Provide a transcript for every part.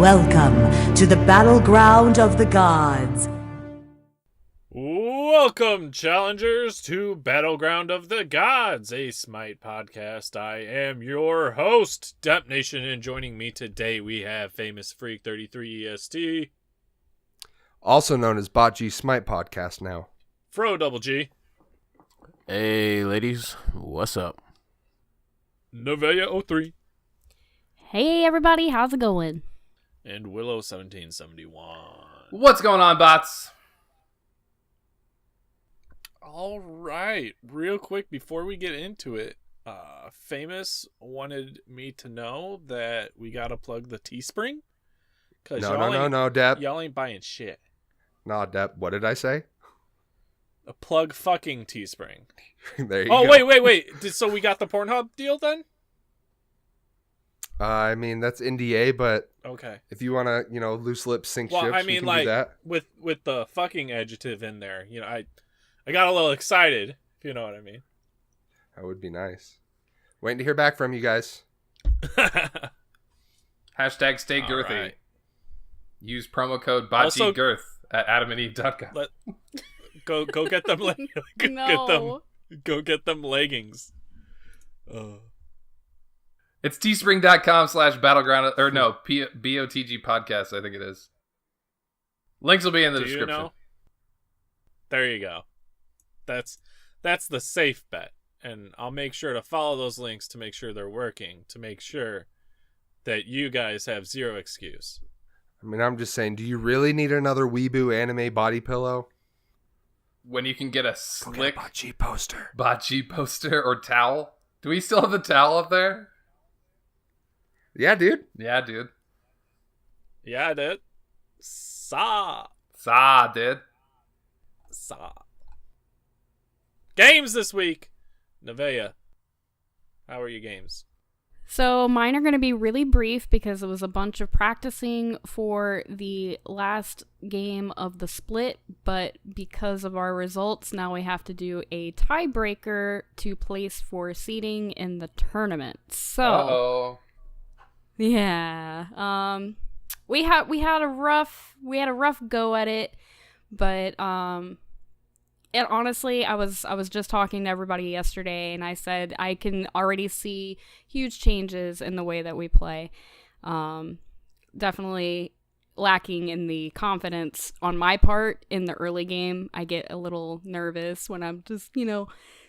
Welcome to the Battleground of the Gods. Welcome, challengers, to Battleground of the Gods, a Smite podcast. I am your host, Dep Nation, and joining me today we have Famous Freak 33 EST. Also known as BOTG Smite podcast now. Fro Double G. Hey, ladies, what's up? Nevaeh 03. Hey, everybody, how's it going? And Willow 1771. What's going on, bots? All right, real quick before we get into it, Famous wanted me to know that we gotta plug the Teespring. No, Dep. Y'all ain't buying shit. No, Dep. What did I say? A plug fucking Teespring. There you go. go. Wait. So we got the Pornhub deal then? I mean, that's NDA, but okay. If you want to, loose lips sink ships, I mean, we can like, do that. with the fucking adjective in there, I got a little excited, if you know what I mean. That would be nice. Waiting to hear back from you guys. Hashtag stay girthy. Right. Use promo code BOTGGirth at adamandeve.com. Go get them. No. Go get them leggings. It's teespring.com/battleground, or no, BOTG podcast, I think it is. Links will be in the description. You know? There you go. That's the safe bet. And I'll make sure to follow those links to make sure they're working, to make sure that you guys have zero excuse. I mean, I'm just saying, do you really need another weeboo anime body pillow? When you can get a slick BOTG poster. BOTG poster or towel. Do we still have the towel up there? Yeah, dude. Yeah, dude. Yeah, dude. Saw, dude. Saw. Games this week. Nevaeh, how are your games? So mine are going to be really brief because it was a bunch of practicing for the last game of the split, but because of our results, now we have to do a tiebreaker to place for seeding in the tournament. So, yeah, we had a rough go at it, but and honestly, I was just talking to everybody yesterday, and I said I can already see huge changes in the way that we play. Definitely lacking in the confidence on my part in the early game. I get a little nervous when I'm just,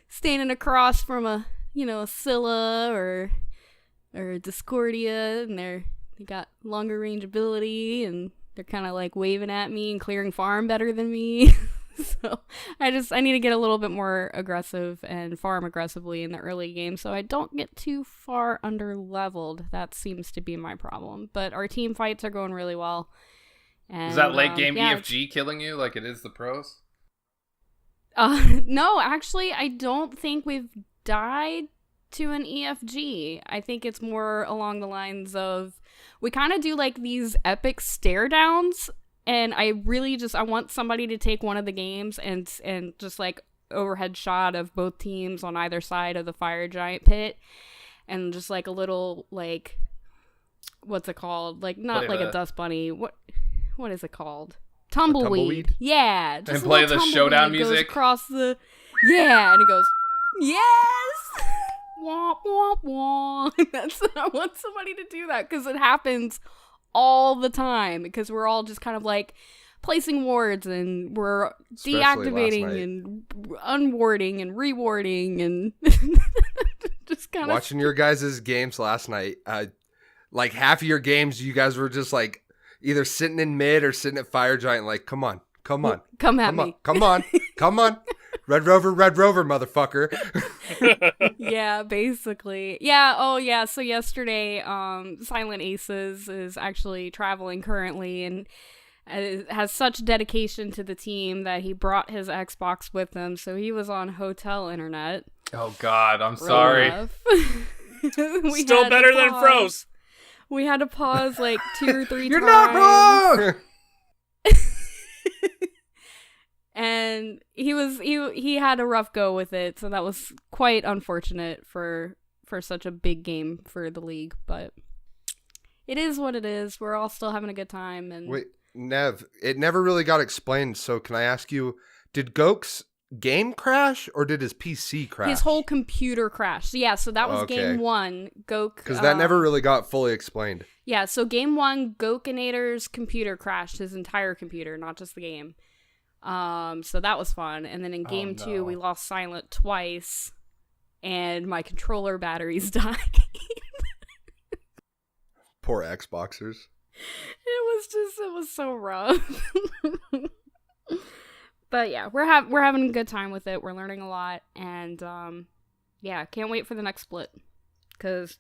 standing across from a Scylla or a Discordia, and they got longer range ability, and they're kind of like waving at me and clearing farm better than me. So I need to get a little bit more aggressive and farm aggressively in the early game so I don't get too far under leveled. That seems to be my problem. But our team fights are going really well. And, is that late game EFG killing you like it is the pros? No, actually, I don't think we've died to an EFG. I think it's more along the lines of we kind of do like these epic stare downs. And I really I want somebody to take one of the games and just like overhead shot of both teams on either side of the fire giant pit, and just like a little like, what's it called? Like not like a dust bunny. What is it called? Tumbleweed. Yeah. Just and play the showdown music across the. Yeah, and it goes, yes. Womp womp womp. I want somebody to do that because it happens all the time, because we're all just kind of like placing wards and we're deactivating and unwarding and rewarding and just kind of watching your guys' games last night. Like half of your games, you guys were just like either sitting in mid or sitting at fire giant. Like, come on, come on, come at me, come on. Red Rover, motherfucker. Yeah, basically. Yeah, oh yeah, so yesterday, Silent Aces is actually traveling currently and has such dedication to the team that he brought his Xbox with him, so he was on hotel internet. Oh god, I'm sorry. Still better than Froze. We had to pause like 2 or 3 You're times. You're not wrong! And he had a rough go with it, so that was quite unfortunate for such a big game for the league, but it is what it is. We're all still having a good time. And Wait, Nev, it never really got explained. So can I ask you, did Goke's game crash or did his PC crash? his whole computer crashed. Yeah, so that was Okay. game one. Goke. Because that never really got fully explained. Yeah, so game one, Gokinator's computer crashed, his entire computer, not just the game. So that was fun. And then in game two, we lost Silent twice, and my controller batteries died. Poor Xboxers. It was so rough. But yeah, we're having a good time with it. We're learning a lot, and yeah, can't wait for the next split, because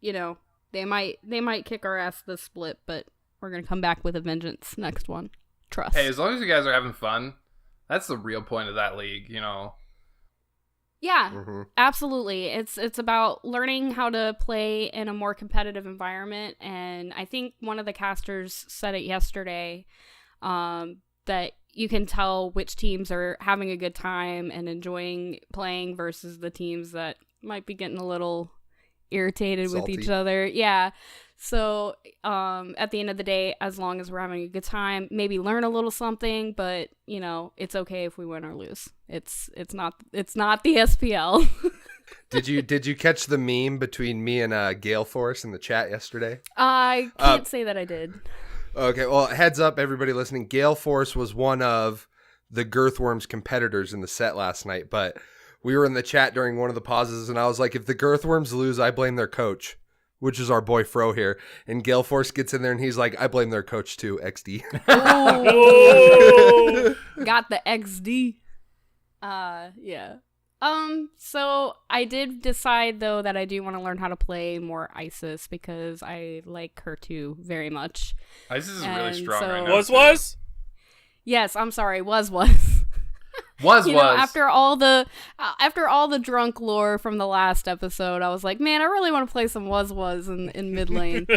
they might kick our ass this split, but we're gonna come back with a vengeance next one. Trust. Hey, as long as you guys are having fun, that's the real point of that league, Yeah, Mhm. absolutely. It's about learning how to play in a more competitive environment, and I think one of the casters said it yesterday, that you can tell which teams are having a good time and enjoying playing versus the teams that might be getting a little irritated with Salty. each other. Yeah. So, at the end of the day, as long as we're having a good time, maybe learn a little something, but it's okay if we win or lose. It's not the SPL. Did you catch the meme between me and Gale Force in the chat yesterday? I can't say that I did. Okay, well, heads up, everybody listening. Gale Force was one of the Girthworms competitors in the set last night, but we were in the chat during one of the pauses, and I was like, if the Girthworms lose, I blame their coach, which is our boy Fro here. And Gale Force gets in there, and he's like, I blame their coach too, XD. Oh! Got the XD. Yeah. So I did decide though that I do want to learn how to play more Isis because I like her too very much. Isis is really And strong so- right now. Was? Yes, I'm sorry. Was. Was. After all the drunk lore from the last episode, I was like, man, I really want to play some was in mid lane.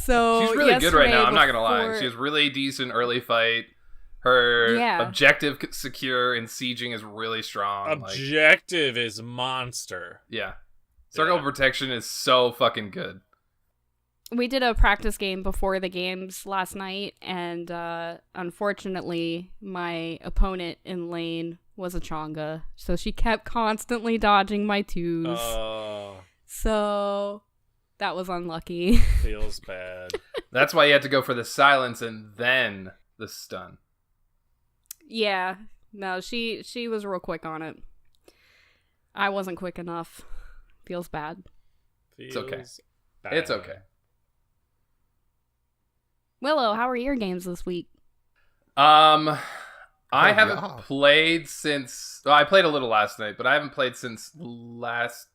So She's really good right now, yesterday I'm not going to lie. before- She has really decent early fight. Her Yeah. objective secure and sieging is really strong. Objective is monster. Yeah. Circle Yeah. protection is so fucking good. We did a practice game before the games last night, and unfortunately, my opponent in lane was a Chonga, so she kept constantly dodging my twos. Oh, So that was unlucky. feels bad. That's why you had to go for the silence and then the stun. Yeah, no, she was real quick on it. I wasn't quick enough. Feels bad. Feels okay. bad. It's okay. Willow, how are your games this week? I haven't yeah. played since... Well, I played a little last night, but I haven't played since last...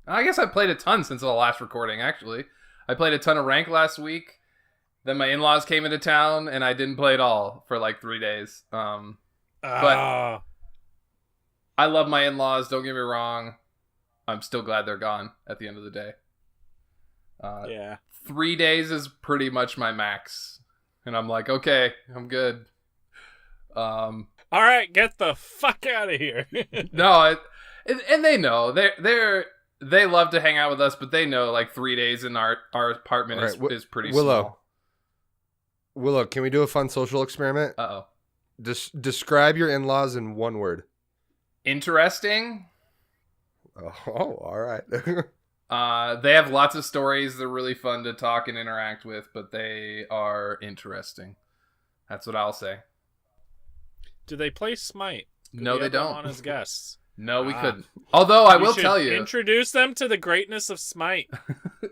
I guess I played a ton since the last recording, actually. I played a ton of rank last week. Then my in-laws came into town, and I didn't play at all for like 3 days. Ah, I love my in-laws, don't get me wrong. I'm still glad they're gone at the end of the day. yeah. 3 days is pretty much my max. And I'm like, okay, I'm good. All right, get the fuck out of here. No, and they know. They love to hang out with us, but they know like 3 days in our apartment All right, is pretty Willow, can we do a fun social experiment? small. Uh-oh. Describe your in-laws in one word. Interesting. Oh, all right. They have lots of stories. They're really fun to talk and interact with, but they are interesting. That's what I'll say. Do they play Smite? Could No, we they have them don't. on as guests. No, we Ah. couldn't. Although I We will should tell you, Introduce them to the greatness of Smite.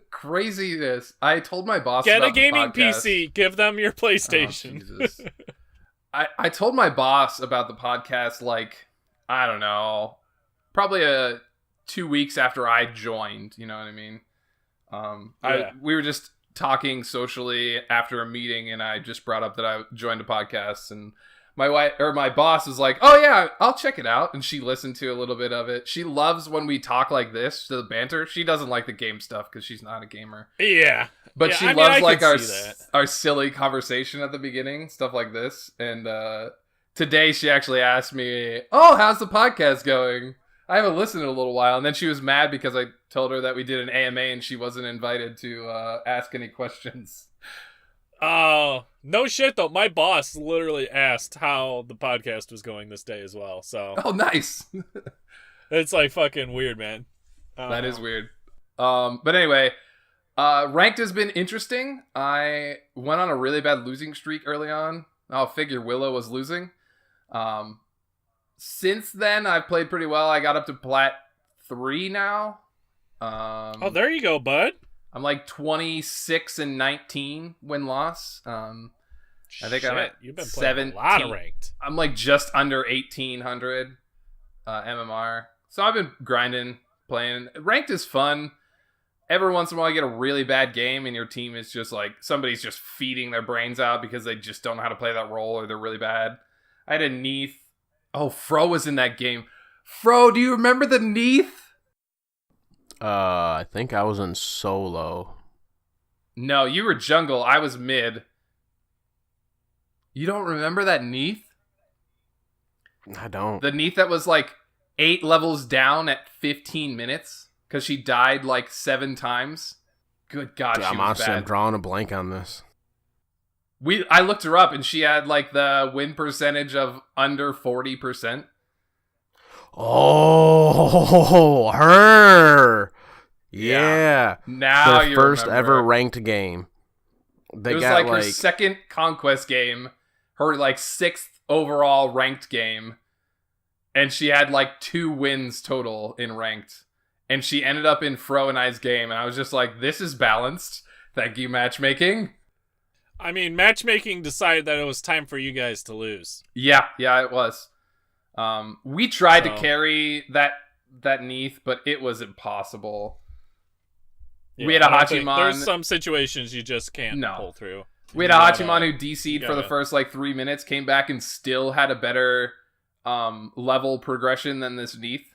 craziness. I told my boss Get a about the gaming podcast. PC. Give them your Oh, PlayStation. Jesus. I told my boss about the podcast, like, I don't know, probably 2 weeks after I joined, you know what I mean? Yeah. We were just talking socially after a meeting, and I just brought up that I joined a podcast, and my boss was like, oh yeah, I'll check it out, and she listened to a little bit of it. She loves when we talk like this, the banter. She doesn't like the game stuff because she's not a gamer. Yeah. But Yeah, she I mean, loves I like could see that. our silly conversation at the beginning, stuff like this. And today she actually asked me, "Oh, how's the podcast going?" I haven't listened in a little while. And then she was mad because I told her that we did an AMA and she wasn't invited to ask any questions. Oh, no shit though. My boss literally asked how the podcast was going this day as well. So Oh, nice. it's like fucking weird, man. That is weird. But anyway, ranked has been interesting. I went on a really bad losing streak early on. I'll figure Willow was losing. Since then, I've played pretty well. I got up to Plat 3 now. Oh, there you go, bud. I'm like 26-19 win-loss. I think I'm at You've been playing a lot of ranked. I'm like just under 1,800 MMR. So I've been grinding, playing. Ranked is fun. Every once in a while, you get a really bad game, and your team is just like somebody's just feeding their brains out because they just don't know how to play that role, or they're really bad. I had a Neath. Oh, Fro was in that game. Fro, do you remember the Neath? I think I was in solo. No, you were jungle. I was mid. You don't remember that Neath? I don't. The Neath that was like 8 levels down at 15 minutes because she died like 7 times. Good God, Dude, she I'm was honestly bad. drawing a blank on this. I looked her up and she had like the win percentage of under 40%. Oh, her. Yeah. Now Their you first remember. ever ranked game. They It was got like her second conquest game, her like 6th overall ranked game, and she had like 2 wins total in ranked. And she ended up in Fro and I's game, and I was just like, this is balanced. Thank you, matchmaking. I mean, matchmaking decided that it was time for you guys to lose. Yeah, it was. We tried to So- carry that Neath, but it was impossible. Yeah, We had a I don't think- Hachimon. There's some situations you just can't No. pull through. We had a You Hachimon gotta- who DC'd you for the gotta- first like 3 minutes, came back and still had a better level progression than this Neath.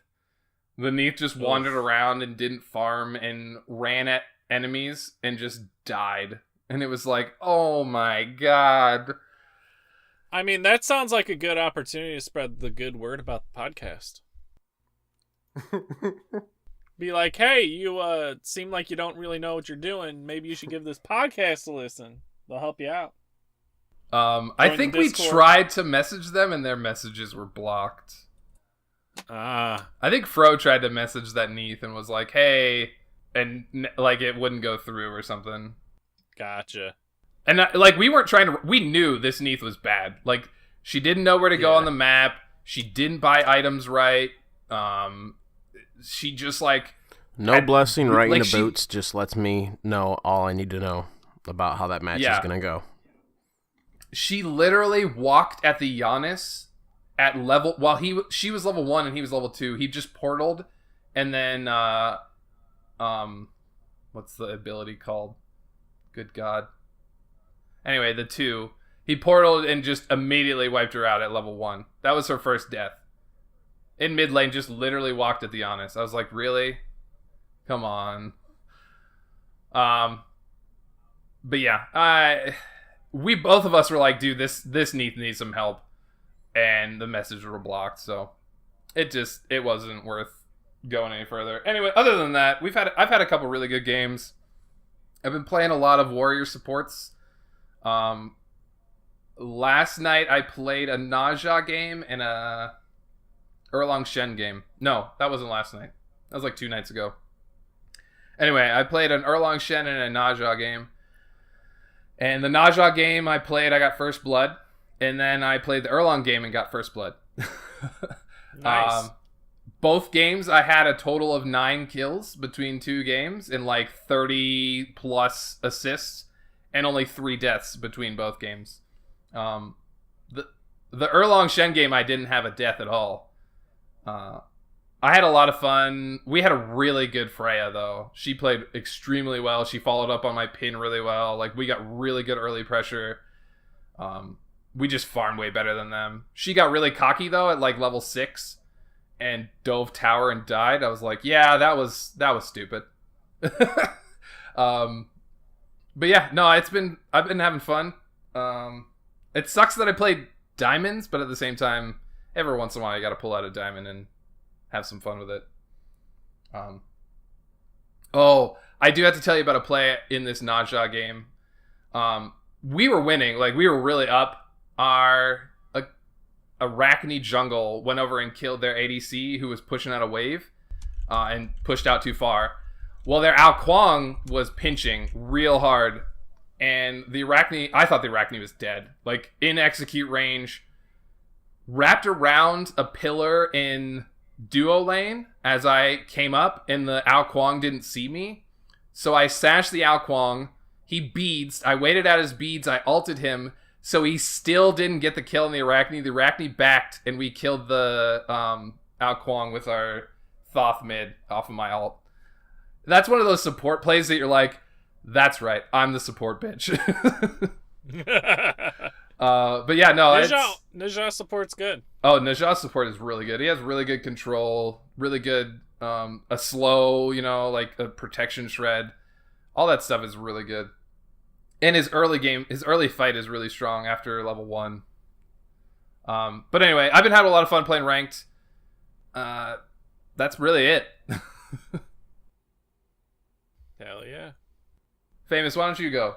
The Neath just wandered around and didn't farm and ran at enemies and just died. And it was like, oh my god. I mean, that sounds like a good opportunity to spread the good word about the podcast. Be like, hey, you seem like you don't really know what you're doing. Maybe you should give this podcast a listen. They'll help you out. I Join think the we Discord. tried to message them and their messages were blocked. Ah, I think Fro tried to message that Neath and was like, hey, and like it wouldn't go through or something. gotcha. And like we weren't trying to. We knew this Neath was bad. Like she didn't know where to go Yeah. on the map. She didn't buy items right. She just like no blessing right like in the she- boots. Just lets me know all I need to know about how that match Yeah. is gonna go. she literally walked at the Giannis at level while she was level 1 and he was level 2. He just portaled and then what's the ability called? Good God. Anyway, the 2. He portaled and just immediately wiped her out at level 1. That was her first death. In mid lane, just literally walked at the Giannis. I was like, really? Come on. But yeah, we both of us were like, dude, this Neath needs some help, and the messages were blocked, so it wasn't worth going any further. Anyway, other than that, I've had a couple really good games. I've been playing a lot of warrior supports. Last night I played a Naja game and a Erlang Shen game. No, that wasn't last night. That was like 2 nights ago. Anyway, I played an Erlang Shen and a Naja game. And the Naja game I played, I got first blood. And then I played the Erlang game and got first blood. Nice. Both games, I had a total of 9 kills between 2 games and like 30 plus assists and only 3 deaths between both games. The Erlang Shen game, I didn't have a death at all. I had a lot of fun. We had a really good Freya, though. She played extremely well. She followed up on my pin really well. Like, we got really good early pressure. We just farmed way better than them. She got really cocky, though, at, like, level 6 and dove tower and died. I was like, yeah, that was stupid. But yeah, no, I've been having fun. It sucks that I played diamonds, but at the same time, every once in a while, you got to pull out a diamond and have some fun with it. Oh, I do have to tell you about a play in this Naja game. We were winning, like we were really up. Our Arachne jungle went over and killed their ADC who was pushing out a wave and pushed out too far. Well, their Ao Kuang was pinching real hard, and the Arachne, I thought the Arachne was dead. Like, in execute range, wrapped around a pillar in duo lane as I came up, and the Ao Kuang didn't see me. So I sashed the Ao Kuang. He beads. I waited out his beads. I ulted him. So he still didn't get the kill on the Arachne. The Arachne backed, and we killed the Ao Kuang with our Thoth mid off of my ult. That's one of those support plays that you're like, that's right, I'm the support bitch. But yeah, no, Naja support's good. Oh, Naja's support is really good. He has really good control, really good, a slow, like a protection shred. All that stuff is really good. And his early fight is really strong after level 1. But anyway, I've been having a lot of fun playing ranked. That's really it. Hell yeah. Famous, why don't you go?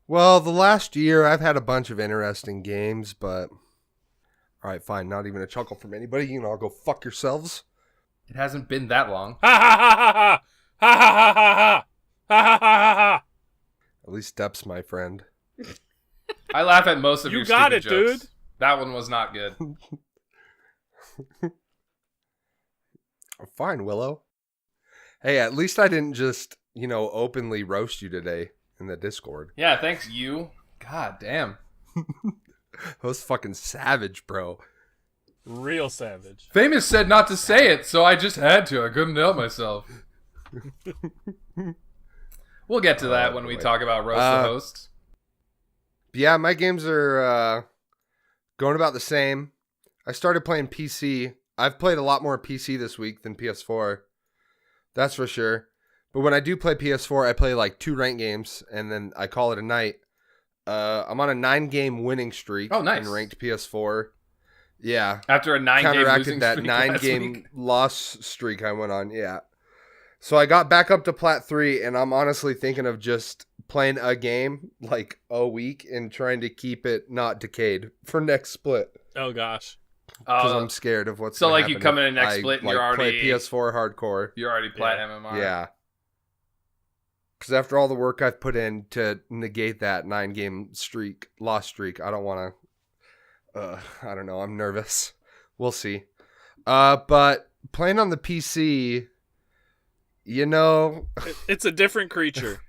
Well, the last year I've had a bunch of interesting games, but all right, fine. Not even a chuckle from anybody. You can all go fuck yourselves. It hasn't been that long. Ha ha ha ha ha ha ha ha ha ha ha ha. At least Steps, my friend. I laugh at most of You your got stupid it, jokes. dude. That one was not good. Fine, Willow. Hey, at least I didn't just, openly roast you today in the Discord. Yeah, thanks you. God damn. That was fucking savage, bro. Real savage. Famous said not to say it, so I just had to. I couldn't help myself. We'll get to that when we talk about roast the host. Yeah, my games are going about the same. I started playing PC. I've played a lot more PC this week than PS4. That's for sure. But when I do play PS4, I play like 2 ranked games, and then I call it a night. I'm on a 9-game winning streak in ranked PS4. Yeah. After a 9-game counteracted losing that streak 9-game loss streak I went on. Yeah. So I got back up to Plat 3, and I'm honestly thinking of just playing a game like a week and trying to keep it not decayed for next split. Oh gosh. Because I'm scared of what's so gonna like happen you come in if the next I, split and like, you're already play PS4 hardcore. You're already plat MMR. Yeah. Because after all the work I've put in to negate that 9-game loss streak, I don't want to. I don't know. I'm nervous. We'll see. But playing on the PC, It's a different creature.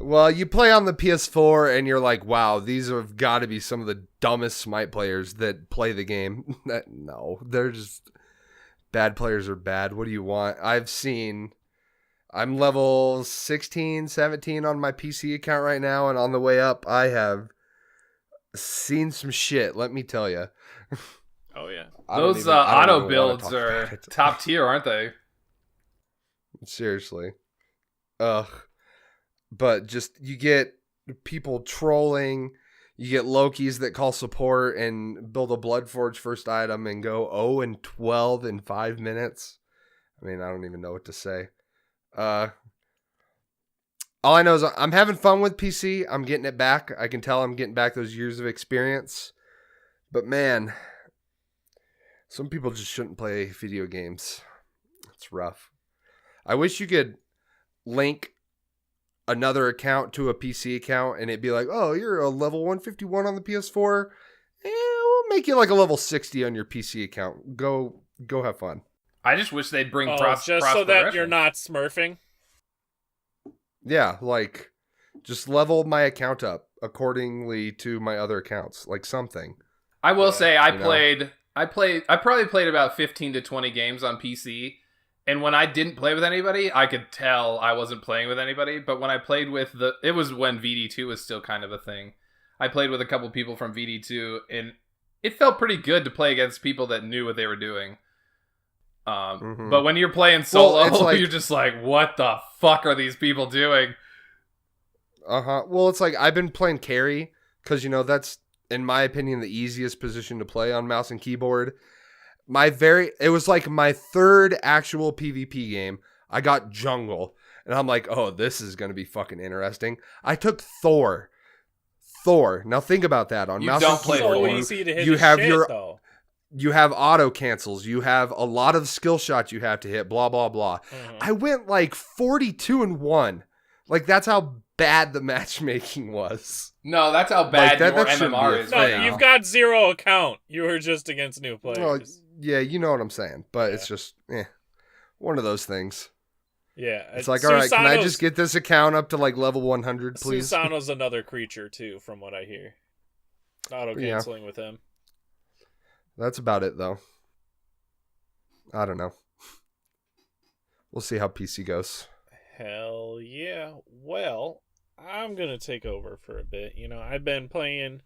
Well, you play on the PS4 and you're like, wow, these have got to be some of the dumbest Smite players that play the game. No, they're just bad players are bad. What do you want? I'm level 16, 17 on my PC account right now, and on the way up, I have seen some shit, let me tell you. Oh, yeah. Those auto builds are top tier, aren't they? Seriously. Ugh. But just, you get people trolling, you get Lokis that call support and build a Bloodforge first item and go 0-12 in 5 minutes. I mean, I don't even know what to say. All I know is I'm having fun with PC. I'm getting it back. I can tell I'm getting back those years of experience. But man, some people just shouldn't play video games. It's rough. I wish you could link another account to a PC account and it'd be like, oh, you're a level 151 on the PS4. We'll make you like a level 60 on your PC account. Go have fun. I just wish they'd bring just so that you're not smurfing. Yeah, like just level my account up accordingly to my other accounts, like something. I will say I probably played about 15 to 20 games on PC. And when I didn't play with anybody, I could tell I wasn't playing with anybody. But when I played with it was when VD2 was still kind of a thing. I played with a couple people from VD2, and it felt pretty good to play against people that knew what they were doing. But when you're playing solo, you're just like, what the fuck are these people doing? Well, it's like I've been playing carry because, that's, in my opinion, the easiest position to play on mouse and keyboard. it was like my third actual PvP game. I got jungle, and I'm like, oh, this is going to be fucking interesting. I took Thor. Now think about that. On You mouse don't and play keyboard, so Thor. easy to hit you his have shit, your though. you have auto cancels. You have a lot of skill shots you have to hit. Blah blah blah. Mhm. I went like 42-1. Like that's how bad the matchmaking was. No, that's how bad that- your that shouldn't MMR be a is No, right thing. now. you've got 0 account. You were just against new players. Well, yeah, you know what I'm saying. But Yeah. it's just one of those things. Yeah, It's like, all right, can I just get this account up to like level 100, please? Susano's another creature too, from what I hear. Auto canceling with him. That's about it, though. I don't know. We'll see how PC goes. Hell yeah. Well, I'm gonna take over for a bit. You know, I've been playing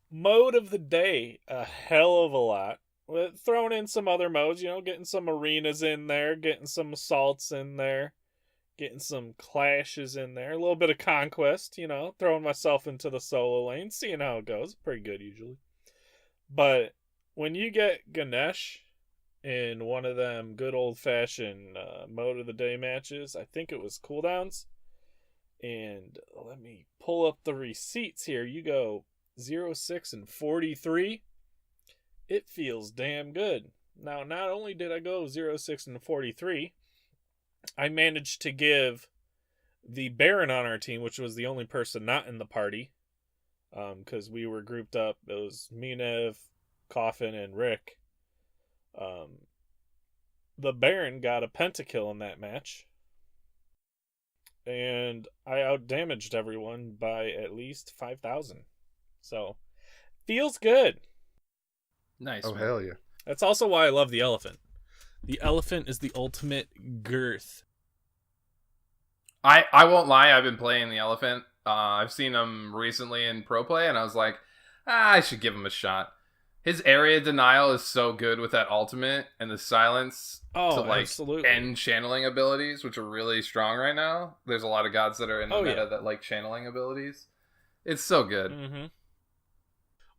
mode of the day a hell of a lot. With throwing in some other modes, you know, getting some arenas in there, getting some assaults in there, getting some clashes in there, a little bit of conquest, you know, throwing myself into the solo lane, seeing how it goes. Pretty good usually. But when you get Ganesh in one of them good old fashioned mode of the day matches, I think it was cooldowns. And let me pull up the receipts here. You go 0-6 and 43. It feels damn good. Now, not only did I go 0-6 and 43, I managed to give the Baron on our team, which was the only person not in the party, because we were grouped up. It was me, Nev, Coffin, and Rick. The Baron got a pentakill in that match, and I outdamaged everyone by at least 5,000. So, feels good. Nice. Oh, man. hell yeah. That's also why I love the elephant. The elephant is the ultimate girth. I won't lie, I've been playing the elephant. I've seen him recently in pro play, and I was like, I should give him a shot. His area denial is so good with that ultimate and the silence Oh, to like absolutely. end channeling abilities, which are really strong right now. There's a lot of gods that are in the meta that like channeling abilities. It's so good. Mm-hmm.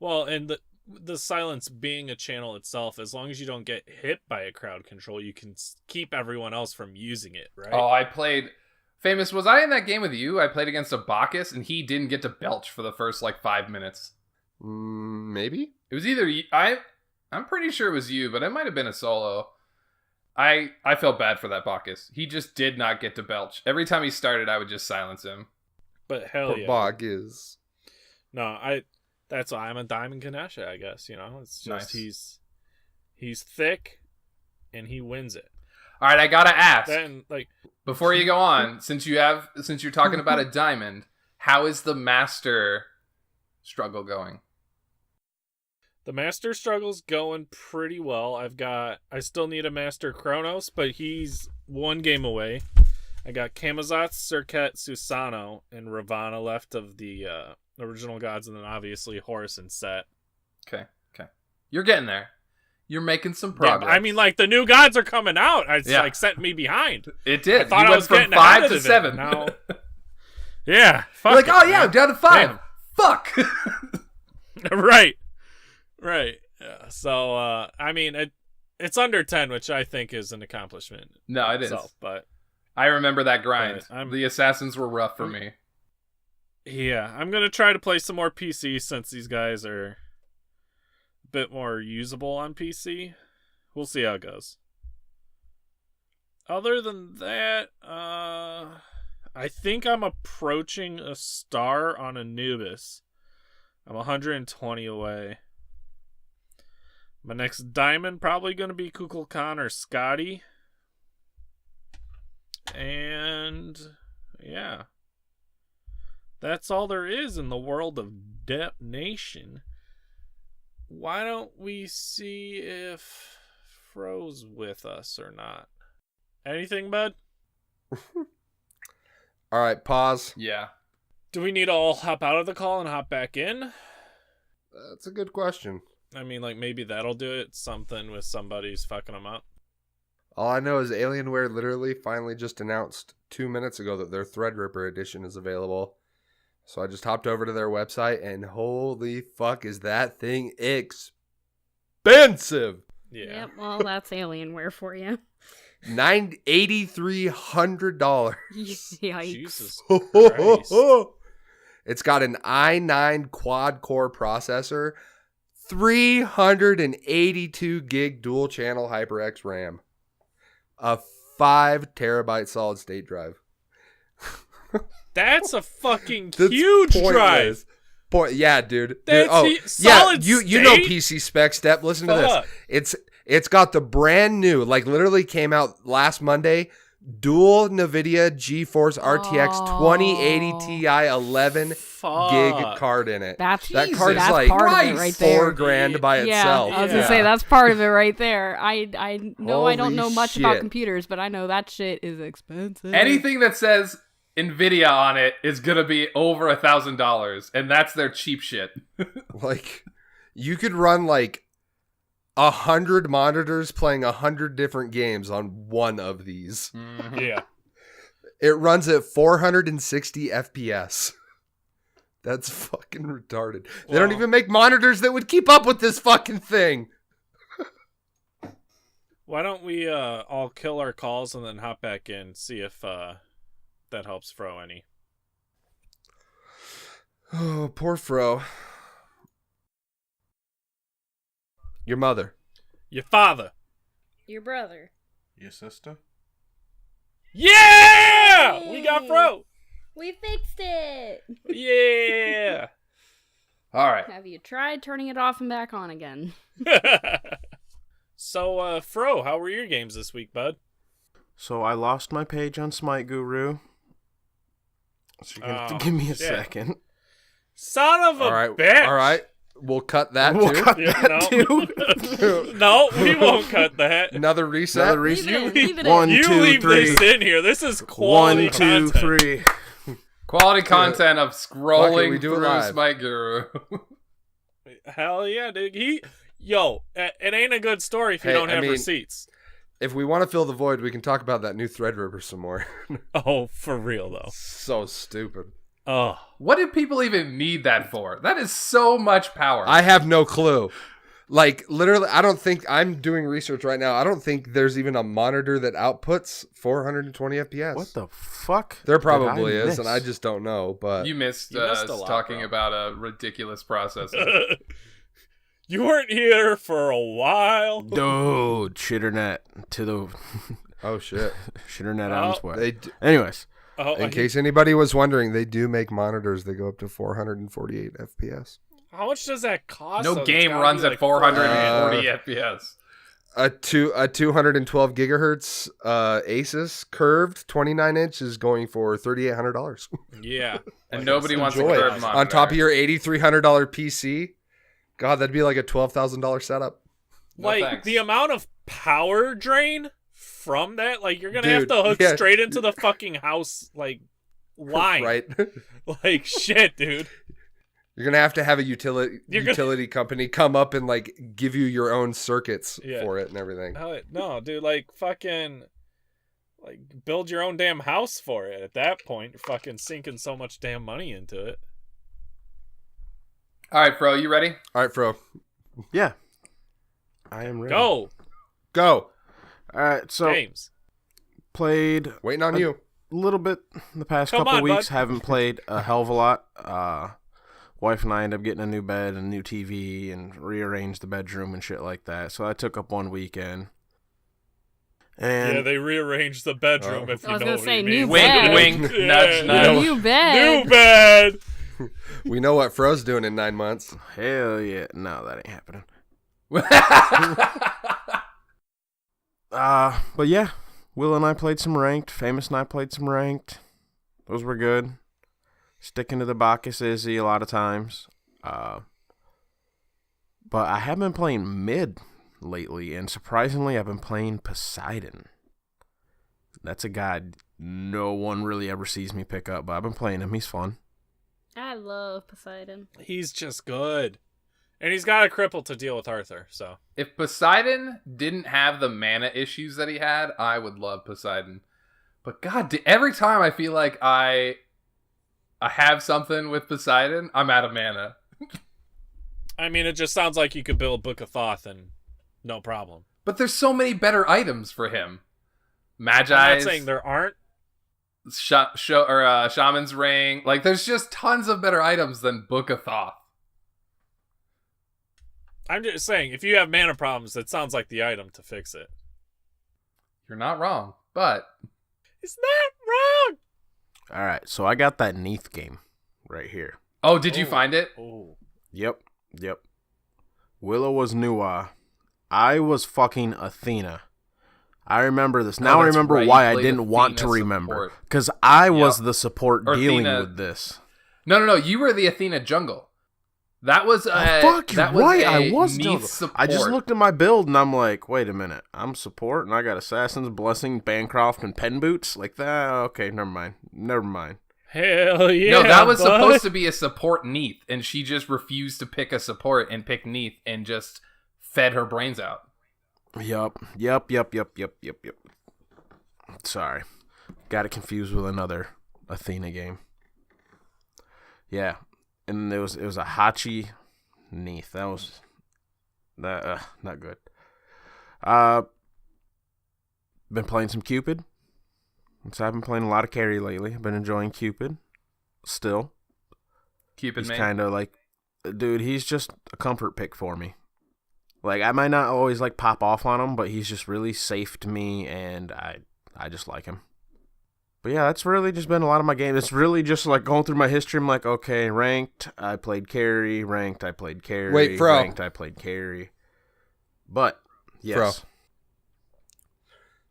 Well, and the silence being a channel itself, as long as you don't get hit by a crowd control, you can keep everyone else from using it, right? Oh, I played... Famous, was I in that game with you? I played against a Bacchus, and he didn't get to belch for the first, like, 5 minutes. Maybe? It was either... I'm pretty sure it was you, but it might have been a solo. I felt bad for that Bacchus. He just did not get to belch. Every time he started, I would just silence him. But hell yeah. Bog is. No, that's why I'm a Diamond Ganesha, I guess, you know? It's just Nice. he's thick, and he wins it. All right, I gotta ask. Then, like... Before you go on, since you're talking about a diamond, how is the master struggle going? The master struggle's going pretty well. I still need a master Kronos, but he's one game away. I got Kamazats, Serket, Susano, and Ravana left of the original gods, and then obviously Horus and Set. Okay. You're getting there. You're making some Yeah, progress. I mean, like, the new gods are coming out. It's Yeah. like setting me behind. It did. I thought You I went was from getting 5 ahead to of it. 7. Now, yeah. Fuck You're like, it, oh yeah, man. I'm down to 5. Damn. Fuck. Right. Yeah. So, I mean, it's under 10, which I think is an accomplishment. No, it is. itself, but I remember that grind. But The assassins were rough for me. yeah, I'm gonna try to play some more PC since these guys are a bit more usable on PC. We'll see how it goes. Other than that, I think I'm approaching a star on Anubis. I'm 120 away. My next diamond probably going to be Kukulkan or Scotty. And yeah. That's all there is in the world of Dep Nation. Why don't we see if Fro's with us or not? Anything, bud? All right, pause. Yeah. Do we need to all hop out of the call and hop back in? That's a good question. I mean, like, maybe that'll do it. Something with somebody's fucking them up. All I know is Alienware literally finally just announced 2 minutes ago that their Threadripper edition is available. So I just hopped over to their website, and holy fuck is that thing expensive. Yeah. Yep, well, that's Alienware for you. $8,300. Yikes. Jesus Christ. It's got an i9 quad-core processor, 382 gig dual-channel HyperX RAM, a 5 terabyte solid-state drive. That's a fucking That's huge pointless. drive. Yeah, dude. That's solid you know state? PC spec step. Listen to Fuck. this. It's got the brand new, like literally came out last Monday, dual NVIDIA GeForce RTX 2080 Ti 11 Fuck. gig card in it. That's That card's that's like part of it right there. $4,000 by Yeah, itself. I was gonna say that's part of it right there. I know I don't Holy know much shit. about computers, but I know that shit is expensive. Anything that says NVIDIA on it is gonna be over $1,000, and that's their cheap shit. Like, you could run like 100 monitors playing 100 different games on one of these. Yeah. It runs at 460 FPS. That's fucking retarded. They don't Wow. even make monitors that would keep up with this fucking thing. Why don't we all kill our calls and then hop back in, see if that helps Fro any. Oh, poor Fro. Your mother. Your father. Your brother. Your sister? Yeah! We got Fro! We fixed it. Yeah! All right. Have you tried turning it off and back on again? So, Fro, how were your games this week, bud? So I lost my page on Smite Guru. So you're gonna have to give me a shit. second. Son of a All right. bitch! All right. We'll cut that We'll too. cut Yeah, that no. too. No, we won't cut that. Another reset. Another Leave reset. it in, leave it One, in. You two, leave three. this in here. This is quality 1, 2, content. 3. Quality content of scrolling we do it through live. Smite Guru. Hell yeah, dude. It ain't a good story if you Hey, don't I have mean- receipts. If we want to fill the void, we can talk about that new Threadripper some more. Oh, for real though. So stupid. Oh, What did people even need that for? That is so much power. I have no clue. Like, literally, I don't think, I'm doing research right now. I don't think there's even a monitor that outputs 420 FPS. What the fuck? There did probably I is, and I miss? just don't know. But You missed, You missed a us lot, talking bro. about a ridiculous processor. you weren't here for a while. Dude, shitternet to the oh shit. shitternet Oh, on sweat. They d- Anyways, Oh, in case anybody was wondering, they do make monitors that go up to 448 FPS. how much does that cost? No though? It's game gotta runs be at like 440 FPS. A 212 gigahertz Asus curved 29-inch is going for $3,800 Yeah. And nobody wants a Enjoy it. curved monitor. on top of your $8,300 PC. God, that'd be like a $12,000 setup. No Like thanks. the amount of power drain from that, like you're gonna have Dude, to hook yeah. straight into the fucking house like line. Right? Like shit, dude. You're gonna have to have a utility company come up and like give you your own circuits Yeah. for it and everything. No, dude, like fucking like build your own damn house for it. At that point, you're fucking sinking so much damn money into it. All right, Fro, you ready? All right, Fro, yeah, I am ready. Go, go. All right, so James. played Waiting on you. a little bit the past Come couple on, weeks. bud. Haven't played a hell of a lot. Wife and I ended up getting a new bed and a new TV and rearranged the bedroom and shit like that. So I took up one weekend. And Yeah, they rearranged the bedroom. Oh. If you I was know gonna what say, I new mean. Wink, bed. wink, Yeah. nudge, nudge. New bed. New bed. We know what Fro's doing in 9 months. hell yeah, no, that ain't happening. But yeah, Will and I played some ranked. Famous and I played some ranked. Those were good. Sticking to the Bacchus Izzy a lot of times. But I have been playing mid lately, and surprisingly, I've been playing Poseidon. That's a guy no one really ever sees me pick up, but I've been playing him. He's fun. I love Poseidon. He's just good, and he's got a cripple to deal with Arthur. So If Poseidon didn't have the mana issues that he had, I would love Poseidon. But God, every time I feel like I have something with Poseidon, I'm out of mana. I mean, it just sounds like you could build Book of Thoth and no problem. But there's so many better items for him. I'm Magi's, not saying there aren't. Shaman's Ring. Like, there's just tons of better items than Book of Thoth. I'm just saying, if you have mana problems, that sounds like the item to fix it. You're not wrong, but It's not wrong! Alright, so I got that Neath game right here. oh, did you find it? Oh. Yep. Willow was Nuwa. I was fucking Athena. I remember this. Now I that's remember right, why you I played didn't want to Athena remember. support. Because I was Yep. the support Or dealing Athena- with this. No. You were the Athena jungle. That was a Fuck, you're that was right. a I was Neath jungle. support. I just looked at my build and I'm like, wait a minute. I'm support and I got Assassin's Blessing, Bancroft, and Pen Boots? Like that? Okay, never mind. Hell yeah! No, that was bud. supposed to be a support Neath, and she just refused to pick a support and pick Neath and just fed her brains out. Yup. Sorry. Got it confused with another Athena game. Yeah. And it was a Hachi Neath. That was not good. Been playing some Cupid. So I've been playing a lot of carry lately. I've been enjoying Cupid. Still. Cupid He's mate. kind of like, dude, he's just a comfort pick for me. Like, I might not always like pop off on him, but he's just really safe to me, and I just like him. But yeah, that's really just been a lot of my games. It's really just like going through my history. I'm like, okay, ranked, I played carry. Ranked, I played carry. Wait, Fro. Ranked, I played carry. But, yes. Fro.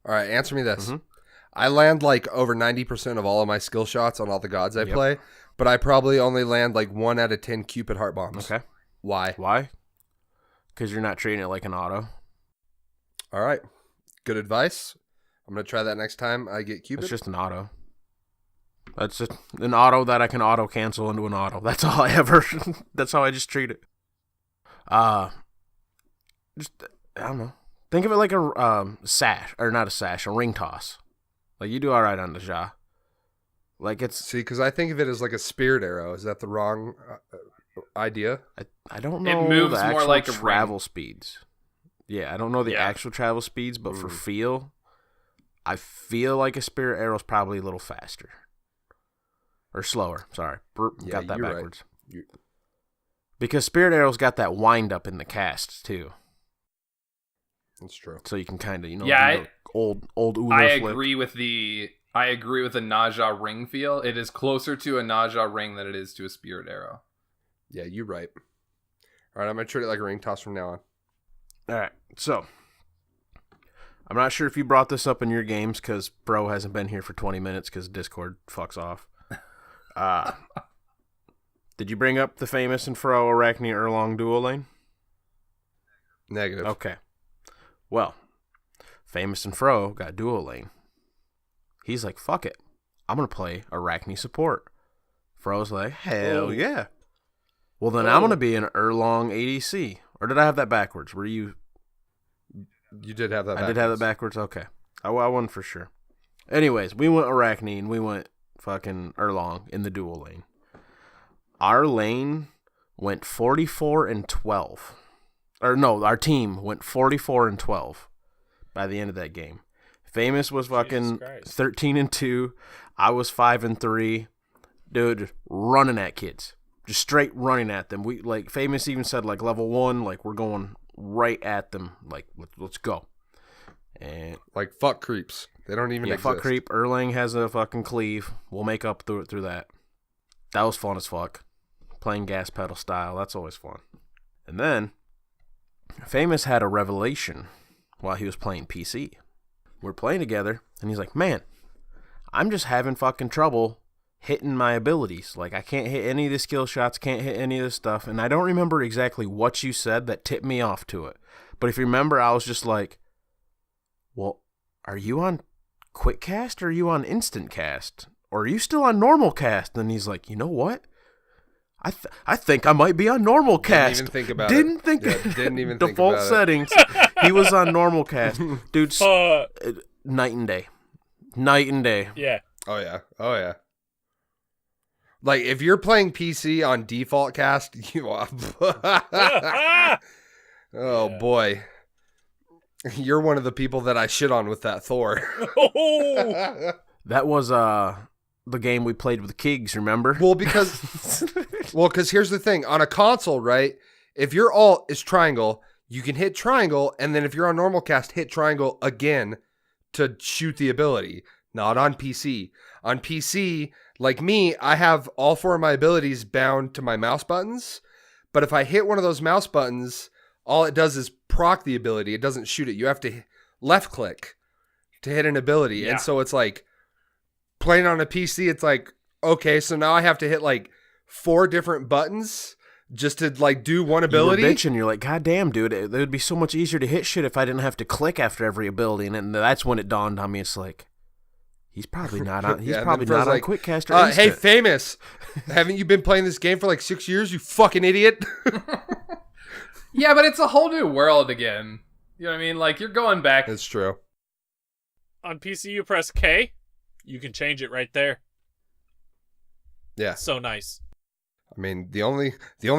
All right, answer me this. Mhm. I land like over 90% of all of my skill shots on all the gods I Yep. play, but I probably only land like 1 out of 10 Cupid heart bombs. Okay. Why? Why? Because you're not treating it like an auto. All right. Good advice. I'm going to try that next time I get Cupid. It's just an auto. That's just an auto that I can auto cancel into an auto. That's all I ever. That's how I just treat it. Just I don't know. Think of it like a sash, or not a sash, a ring toss. Like you do all right on the jaw. Like it's. See, because I think of it as like a spirit arrow. Is that the wrong idea? I don't It know moves the more actual like a travel speeds. Yeah, I don't know the Yeah. actual travel speeds, but for feel, I feel like a spirit arrow is probably a little faster. Or slower, sorry. Yeah, Got that you're right. backwards. Because spirit arrows got that wind up in the cast, too. That's true. So you can kind of, Yeah, do the old Uno I flip. agree with the Naja ring feel. It is closer to a Naja ring than it is to a spirit arrow. Yeah, you're right. All right, I'm going to treat it like a ring toss from now on. All right, so I'm not sure if you brought this up in your games because Bro hasn't been here for 20 minutes because Discord fucks off. Did you bring up the famous and Fro Arachne Erlong duo lane? Negative. Okay. Well, famous and Fro got duo lane. He's like, fuck it. I'm going to play Arachne support. Fro's like, hell yeah. Well, then I'm going to be an Erlong ADC. Or did I have that backwards? Were you... You did have that I did have that backwards? Okay. I won for sure. Anyways, we went Arachne and we went fucking Erlong in the dual lane. Our lane went 44-12. Or no, our team went 44-12 by the end of that game. Famous was fucking 13-2. I was 5-3. Dude, running at kids. Just straight running at them. We like Famous even said like level 1, like we're going right at them. Like let's go. And Like, fuck creeps. They don't even exist. fuck creep. Erlang has a fucking cleave. We'll make up through that. That was fun as fuck. Playing gas pedal style. That's always fun. And then Famous had a revelation while he was playing PC. We're playing together, and he's like, man, I'm just having fucking trouble hitting my abilities. Like, I can't hit any of the skill shots, can't hit any of this stuff. And I don't remember exactly what you said that tipped me off to it. But if you remember, I was just like, well, are you on quick cast or are you on instant cast? Or are you still on normal cast? And he's like, you know what? I think I might be on normal cast. Didn't even think about Didn't it. think. Yeah, didn't even think Default about it. settings. He was on normal cast. Dude, night and day. Night and day. Yeah. Oh, yeah. Oh, yeah. Like, if you're playing PC on default cast, you are... Oh, Yeah. boy. You're one of the people that I shit on with that Thor. Oh! That was the game we played with Kigs, remember? Well, because here's the thing. On a console, right, if your alt is triangle, you can hit triangle, and then if you're on normal cast, hit triangle again to shoot the ability. Not on PC. On PC, like me, I have all 4 of my abilities bound to my mouse buttons, but if I hit one of those mouse buttons, all it does is proc the ability. It doesn't shoot it. You have to left click to hit an ability. Yeah. And so it's like, playing on a PC, it's like, okay, so now I have to hit like 4 different buttons just to like do one ability. You were bitching. You're like, God damn, dude, it would be so much easier to hit shit if I didn't have to click after every ability. And then that's when it dawned on me. It's like, he's probably not on. He's Yeah, probably then not Fro's on like, Quickcast or hey, Instant. Famous, haven't you been playing this game for like 6 years? You fucking idiot. Yeah, but it's a whole new world again. You know what I mean? Like, you're going back. That's true. On PC, you press K. You can change it right there. Yeah. So nice. I mean, the only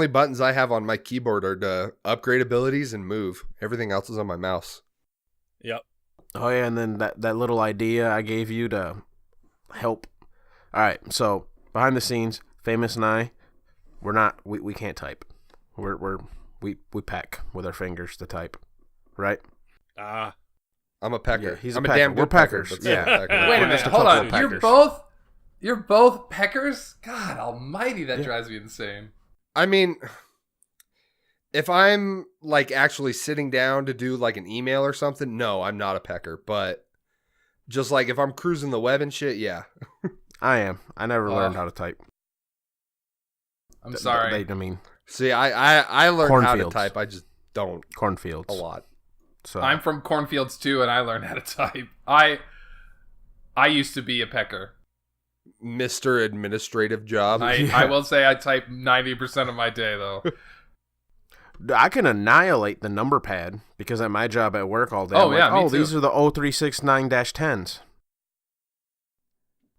buttons I have on my keyboard are to upgrade abilities and move. Everything else is on my mouse. Yep. Oh, yeah, and then that little idea I gave you to help. All right, so behind the scenes, Famous and I, we can't type. We peck with our fingers to type, right? I'm a pecker. Yeah, he's I'm a a pecker. damn We're good pecker. peckers. But Yeah. I'm a pecker. Wait a We're minute, just a hold couple on. of peckers. You're both peckers? God almighty, that drives me insane. I mean, if I'm like actually sitting down to do like an email or something, no, I'm not a pecker. But just like if I'm cruising the web and shit, yeah. I am. I never learned how to type. I'm sorry. I mean, See, I learned how to Cornfields. type. I just don't cornfields. a lot. So I'm from cornfields too, and I learned how to type. I used to be a pecker. Mr. Administrative Job. I will say I type 90% of my day, though. I can annihilate the number pad because at my job at work all day, Oh, I'm yeah, like, me too. these are the 0369-10s.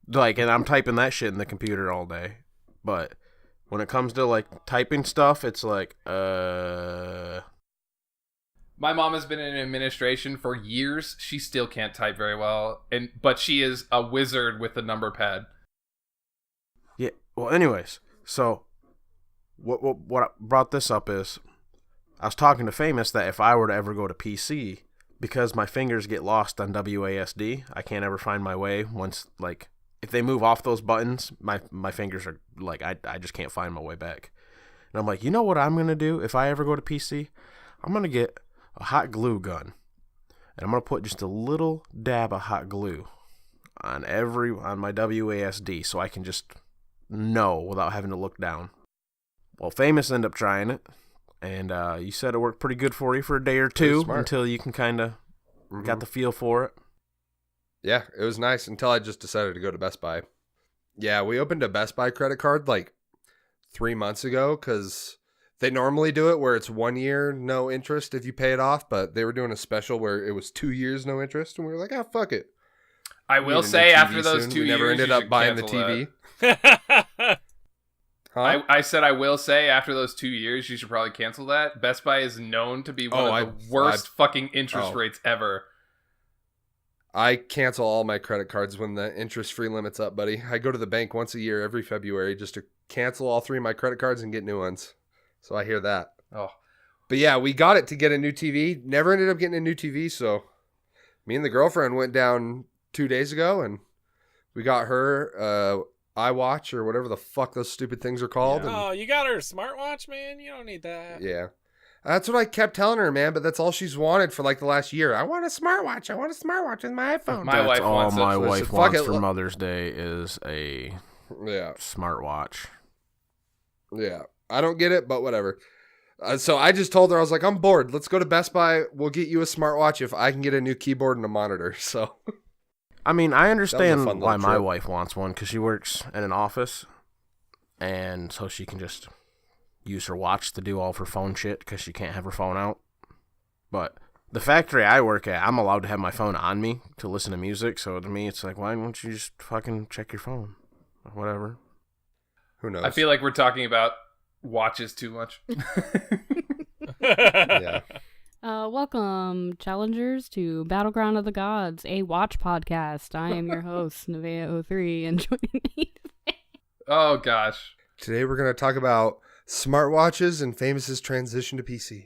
Like, and I'm typing that shit in the computer all day. But when it comes to like typing stuff, it's like, My mom has been in administration for years. She still can't type very well, but she is a wizard with the number pad. yeah. Well, anyways, so what brought this up is I was talking to Famous that if I were to ever go to PC, because my fingers get lost on WASD, I can't ever find my way once, like, if they move off those buttons, my fingers are, like, I just can't find my way back. And I'm like, you know what I'm going to do if I ever go to PC? I'm going to get a hot glue gun, and I'm going to put just a little dab of hot glue on my WASD so I can just know without having to look down. Well, Famous ended up trying it, and you said it worked pretty good for you for a day or two smart. until you can kind of got the feel for it. Yeah, it was nice until I just decided to go to Best Buy. Yeah, we opened a Best Buy credit card like 3 months ago because they normally do it where it's 1 year, no interest if you pay it off, but they were doing a special where it was 2 years, no interest, and we were like, oh, fuck it. I We will need a say new TV after those soon. 2 we years, never ended you up should buying the cancel TV. that. Huh? I said I will say after those 2 years, you should probably cancel that. Best Buy is known to be one of the worst fucking interest rates ever. I cancel all my credit cards when the interest-free limit's up, buddy. I go to the bank once a year every February just to cancel all 3 of my credit cards and get new ones. So I hear that. Oh, But yeah, we got it to get a new TV. Never ended up getting a new TV, so me and the girlfriend went down 2 days ago and we got her iWatch or whatever the fuck those stupid things are called. Oh, you got her a smartwatch, man? You don't need that. And yeah. That's what I kept telling her, man, but that's all she's wanted for like the last year. I want a smartwatch. I want a smartwatch with my iPhone. My That's wife all wants it. my So wife fuck wants it. for Mother's Day is a Yeah. smartwatch. Yeah. I don't get it, but whatever. So I just told her, I was like, I'm bored. Let's go to Best Buy. We'll get you a smartwatch if I can get a new keyboard and a monitor. So I mean, I understand fun why little my trip. wife wants one because she works in an office, and so she can just use her watch to do all of her phone shit because she can't have her phone out. But the factory I work at, I'm allowed to have my phone on me to listen to music. So to me, it's like, why don't you just fucking check your phone? Or whatever. who knows? I feel like we're talking about watches too much. yeah. Welcome, challengers, to Battleground of the Gods, a watch podcast. I am your host, Nevaeh03, and joining me today. Oh, gosh. Today we're going to talk about smartwatches and Famous's transition to PC.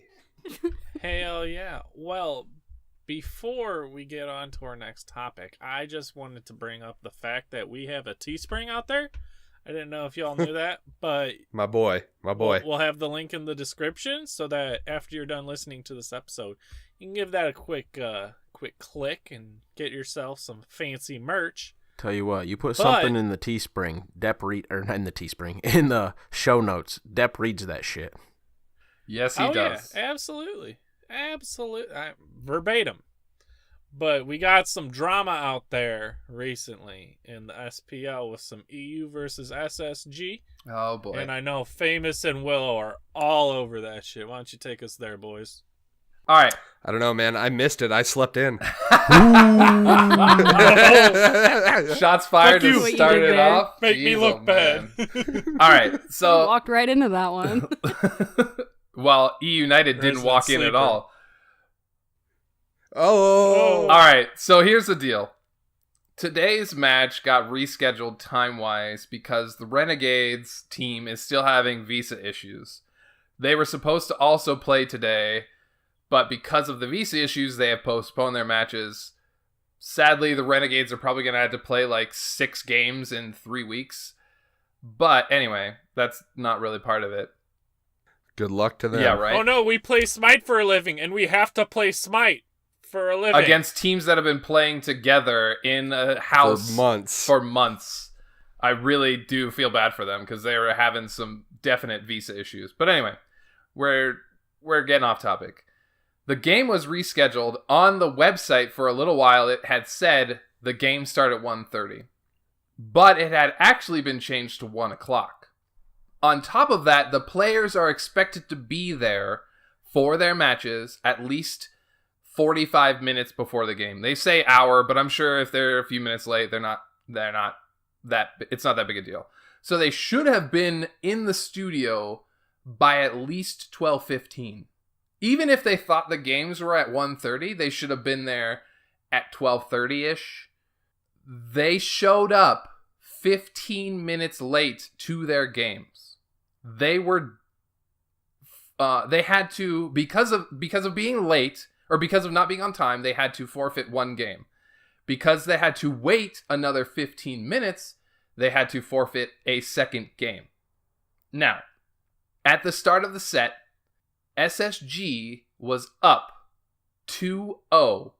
Hell yeah. Well, before we get on to our next topic, I just wanted to bring up the fact that we have a Teespring out there. I didn't know if y'all knew that, but My boy. we'll have the link in the description so that after you're done listening to this episode, you can give that a quick click and get yourself some fancy merch. Tell you what, you put something in the Teespring, not in the Teespring, in the show notes. Depp reads that shit. Yes, he does. Yeah, absolutely. Verbatim. But we got some drama out there recently in the SPL with some EU versus SSG. Oh, boy. And I know Famous and Willow are all over that shit. Why don't you take us there, boys? All right. I don't know, man. I missed it. I slept in. Shots fired Fuck to you. start it off. Make me Jeez, look oh, bad. man. All right. So, Walked right into that one. well, E United didn't Resident walk in at sleeper. all. Oh. All right, so here's the deal. Today's match got rescheduled time-wise because the Renegades team is still having visa issues. They were supposed to also play today, but because of the visa issues, they have postponed their matches. Sadly, the Renegades are probably going to have to play like 6 games in 3 weeks. But anyway, that's not really part of it. Good luck to them. Yeah, right? Oh no, we play Smite for a living, and we have to play Smite for a living. Against teams that have been playing together in a house For months. for months. I really do feel bad for them because they were having some definite visa issues. But anyway, we're getting off topic. The game was rescheduled. On the website for a little while, it had said the game started at 1:30. But it had actually been changed to 1 o'clock. On top of that, the players are expected to be there for their matches at least 45 minutes before the game. They say hour, but I'm sure if they're a few minutes late, it's not that big a deal. So they should have been in the studio by at least 12:15. Even if they thought the games were at 1:30, they should have been there at 12:30ish. They showed up 15 minutes late to their games. They had to, because of being late, or because of not being on time, they had to forfeit 1 game. Because they had to wait another 15 minutes, they had to forfeit a second game. Now, at the start of the set, SSG was up 2-0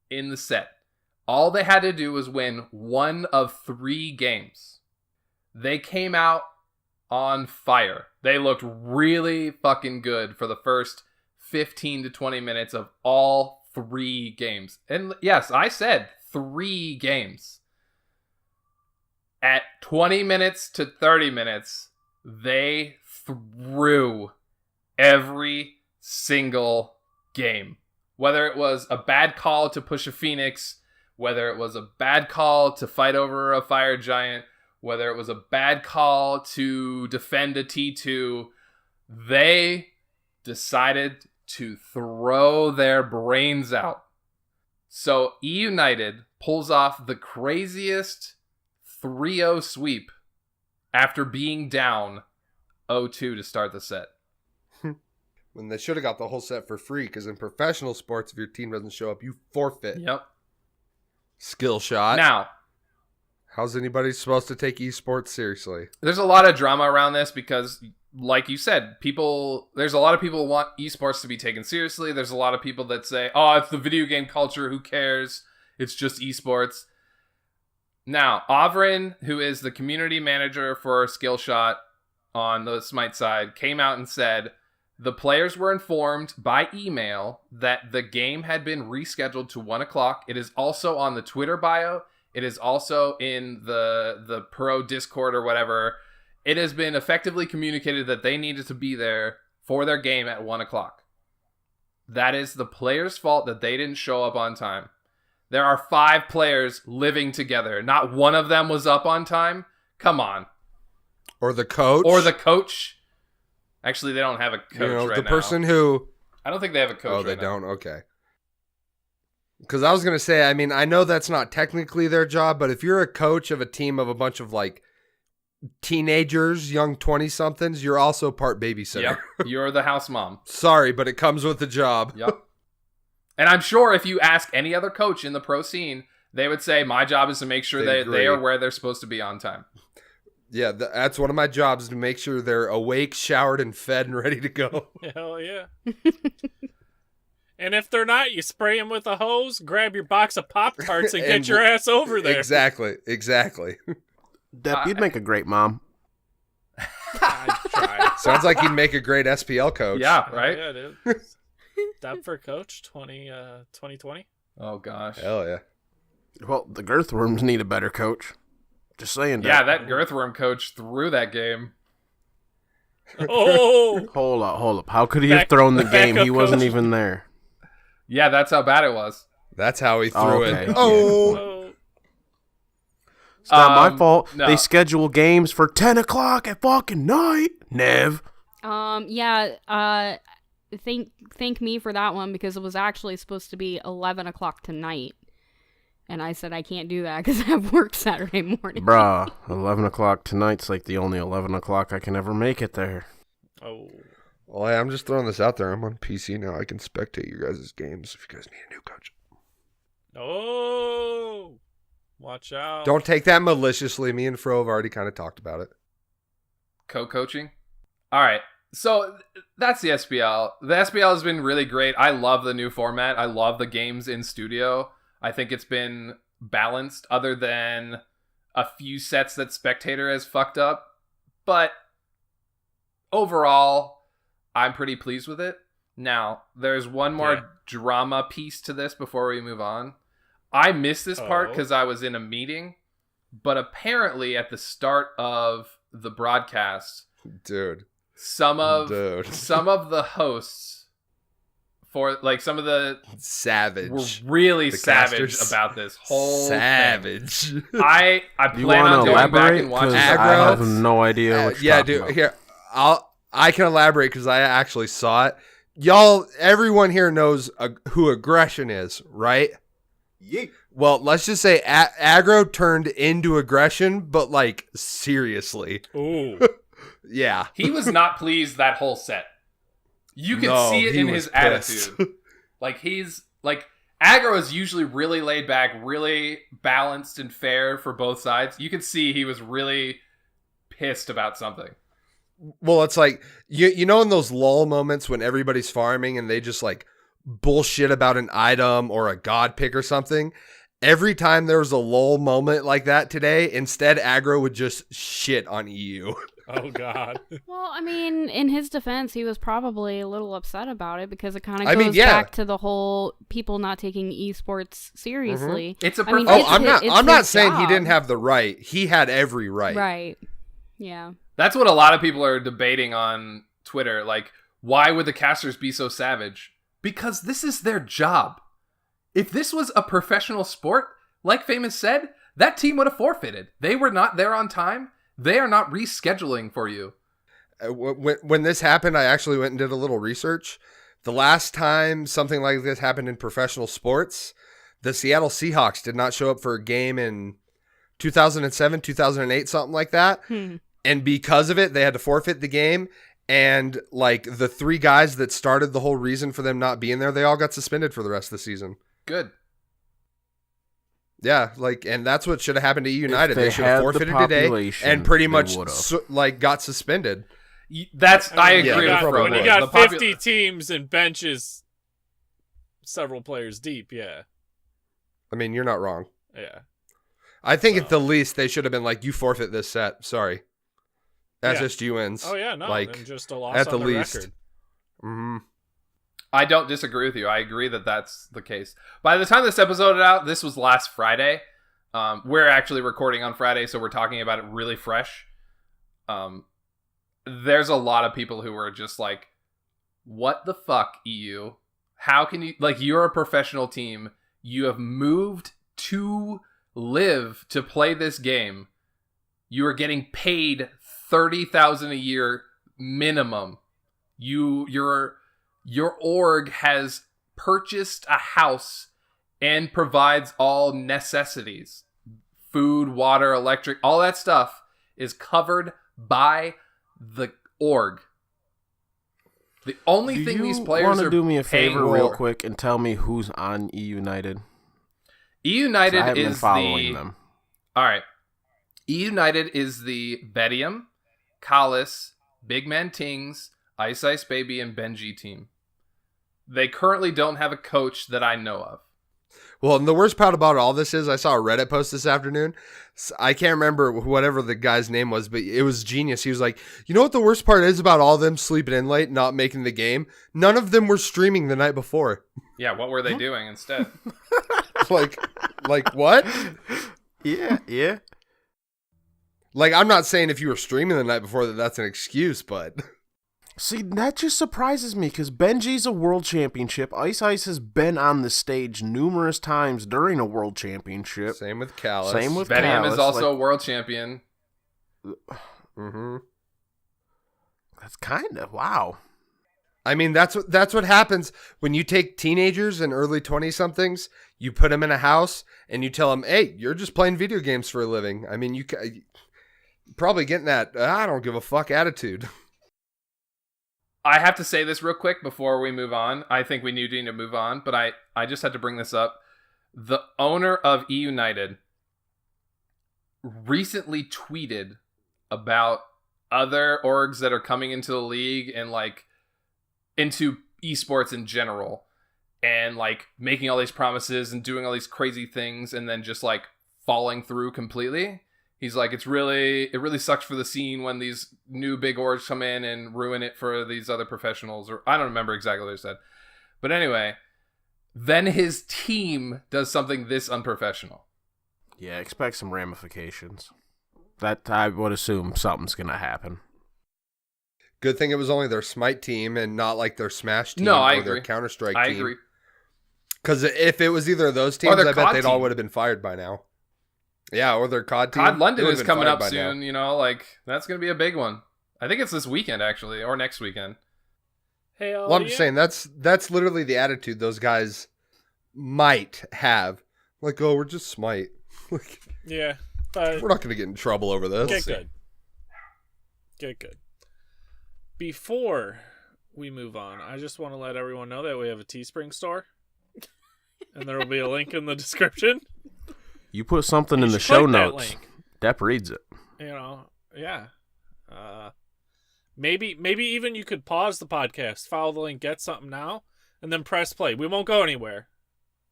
in the set. All they had to do was win 1 of 3 games. They came out on fire. They looked really fucking good for the first 15 to 20 minutes of all 3 games. And yes, I said 3 games. At 20 minutes to 30 minutes, they threw every single game. Whether it was a bad call to push a Phoenix, whether it was a bad call to fight over a Fire Giant, whether it was a bad call to defend a T2, they decided to throw their brains out. So E United pulls off the craziest 3-0 sweep after being down 0-2 to start the set. When they should have got the whole set for free, because in professional sports, if your team doesn't show up, you forfeit. Yep. Skill shot. Now, How's anybody supposed to take esports seriously? there's a lot of drama around this because, like you said, there's a lot of people who want esports to be taken seriously. There's a lot of people that say, oh, it's the video game culture, who cares? It's just esports. Now, Avrin, who is the community manager for Skillshot on the Smite side, came out and said the players were informed by email that the game had been rescheduled to 1 o'clock. It is also on the Twitter bio. It is also in the Pro Discord or whatever. It has been effectively communicated that they needed to be there for their game at 1 o'clock. That is the players' fault that they didn't show up on time. There are 5 players living together. Not one of them was up on time. Come on. Or the coach? Or the coach. Actually, they don't have a coach right the now. person who I don't think they have a coach. Oh, they right now. don't? Okay. Because I was going to say, I mean, I know that's not technically their job, but if you're a coach of a team of a bunch of like teenagers, young 20-somethings, you're also part babysitter. Yep, you're the house mom. Sorry, but it comes with the job. Yep. And I'm sure if you ask any other coach in the pro scene, they would say, my job is to make sure They that they agree. are where they're supposed to be on time. Yeah, that's one of my jobs, to make sure they're awake, showered, and fed and ready to go. Hell yeah. And if they're not, you spray them with a hose, grab your box of Pop-Tarts, and get your ass over there. Exactly. Depp, you'd make a great mom. I'd try. Sounds like he'd make a great SPL coach. Yeah, right? Yeah, dude. Depp for coach 2020. Oh, gosh. Hell yeah. Well, the Girthworms need a better coach. Just saying. Yeah, Depp. that Girthworm coach threw that game. Oh! Hold up. How could he have thrown the game? He wasn't even there. Yeah, that's how bad it was. That's how he threw Okay. it. Oh. Oh. It's not my fault. no. They schedule games for 10 o'clock at fucking night. Nev. Yeah. Thank me for that one, because it was actually supposed to be 11 o'clock tonight. And I said I can't do that because I have work Saturday morning. Bruh, 11 o'clock tonight's like the only 11 o'clock I can ever make it there. Oh. Well, hey, I'm just throwing this out there. I'm on PC now. I can spectate your guys' games if you guys need a new coach. Oh. Watch out. Don't take that maliciously. Me and Fro have already kind of talked about it. Co-coaching. All right. So that's the SPL. The SPL has been really great. I love the new format. I love the games in studio. I think it's been balanced, other than a few sets that Spectator has fucked up. But overall, I'm pretty pleased with it. Now, there's one more drama piece to this before we move on. I missed this part because I was in a meeting, but apparently at the start of the broadcast, Dude. some of the hosts for like some of the Savage. were really The savage casters. about this whole Savage. thing. I You plan want on to going back elaborate? and watching Because it. I Aggro? have no idea what you're Yeah, talking dude. about. Here, I can elaborate because I actually saw it. Y'all, everyone here knows who aggression is, right? Yeah. Well, let's just say aggro turned into aggression, but like seriously. Ooh. Yeah. He was not pleased that whole set. You could No, see it he in was his pissed. attitude. Like he's like aggro is usually really laid back, really balanced and fair for both sides. You could see he was really pissed about something. Well, it's like you know in those lull moments when everybody's farming and they just like bullshit about an item or a god pick or something. Every time there was a lull moment like that today, instead aggro would just shit on EU. Oh, God. Well, I mean, in his defense, he was probably a little upset about it because it kind of goes mean, yeah. back to the whole people not taking esports seriously. It's a I mean, prof- it's I'm not his saying he job. didn't have the right. He had every right. Right. Yeah. That's what a lot of people are debating on Twitter. Like, why would the casters be so savage? Because this is their job. If this was a professional sport, like Famous said, that team would have forfeited. They were not there on time. They are not rescheduling for you. When this happened, I actually went and did a little research. The last time something like this happened in professional sports, the Seattle Seahawks did not show up for a game in 2007, 2008, something like that. And because of it, they had to forfeit the game. And like the three guys that started the whole reason for them not being there, they all got suspended for the rest of the season. Good. Yeah, like, and that's what should have happened to United. they They should have had the forfeited today population, and pretty they much would've. got suspended. I agree yeah, with no Fro. problem. When you The got The 50 teams and benches several players deep, yeah. I mean, you're not wrong. Yeah. I think at the least they should have been like, you forfeit this set. Sorry. SSG wins. Oh, yeah, no. Like, and just a loss at on the the least. record. Mm-hmm. I don't disagree with you. I agree that that's the case. By the time this episode is out, this was last Friday. We're actually recording on Friday, so we're talking about it really fresh. There's a lot of people who are just like, what the fuck, EU? How can you... Like, you're a professional team. You have moved to live to play this game. You are getting paid $30,000 a year minimum. You're your org has purchased a house and provides all necessities. Food, water, electric, all that stuff is covered by the org. The only thing these players are do me a paying favor real for- quick and tell me who's on E United? E United I haven't been is following the... them. All right. E United is the Bedium, Kalis, Big Man Tings, Ice Ice Baby, and Benji team. They currently don't have a coach that I know of. Well, and the worst part about all this is I saw a Reddit post this afternoon. I can't remember whatever the guy's name was, but it was genius. He was like, you know what the worst part is about all them sleeping in late, not making the game? None of them were streaming the night before. Yeah, what were they doing instead? like what? Yeah. Like, I'm not saying if you were streaming the night before that's an excuse, but... See, that just surprises me because Benji's a world championship. Ice Ice has been on the stage numerous times during a world championship. Same with Callus. Same with Bedium Kalis, is also a world champion. Mm-hmm. That's kind of wow. I mean, that's what happens when you take teenagers and early 20-somethings, you put them in a house, and you tell them, hey, you're just playing video games for a living. I mean, you probably getting that, I don't give a fuck attitude. I have to say this real quick before we move on. I think we need to move on, but I just had to bring this up. The owner of E United recently tweeted about other orgs that are coming into the league and like into esports in general, and like making all these promises and doing all these crazy things and then just like falling through completely. He's like, it really sucks for the scene when these new big orgs come in and ruin it for these other professionals, or I don't remember exactly what he said. But anyway, then his team does something this unprofessional. Yeah, expect some ramifications. That I would assume something's gonna happen. Good thing it was only their Smite team and not like their Smash team No, I or agree. their Counter-Strike I team. agree. Because if it was either of those teams, their I bet COD they'd all team. would have been fired by now. Yeah, or their COD team. COD London They is would've been coming fired up by soon, now. you know, like that's going to be a big one. I think it's this weekend actually, or next weekend. Hey, Well, I'm just saying that's literally the attitude those guys might have. Like, oh, we're just Smite. Like, Yeah, but we're not going to get in trouble over this. Get good. Before we move on, I just want to let everyone know that we have a Teespring store, and there will be a link in the description. You put something You in the should show click that notes. link. Depp reads it. You know, yeah. Maybe even you could pause the podcast, follow the link, get something now, and then press play. We won't go anywhere.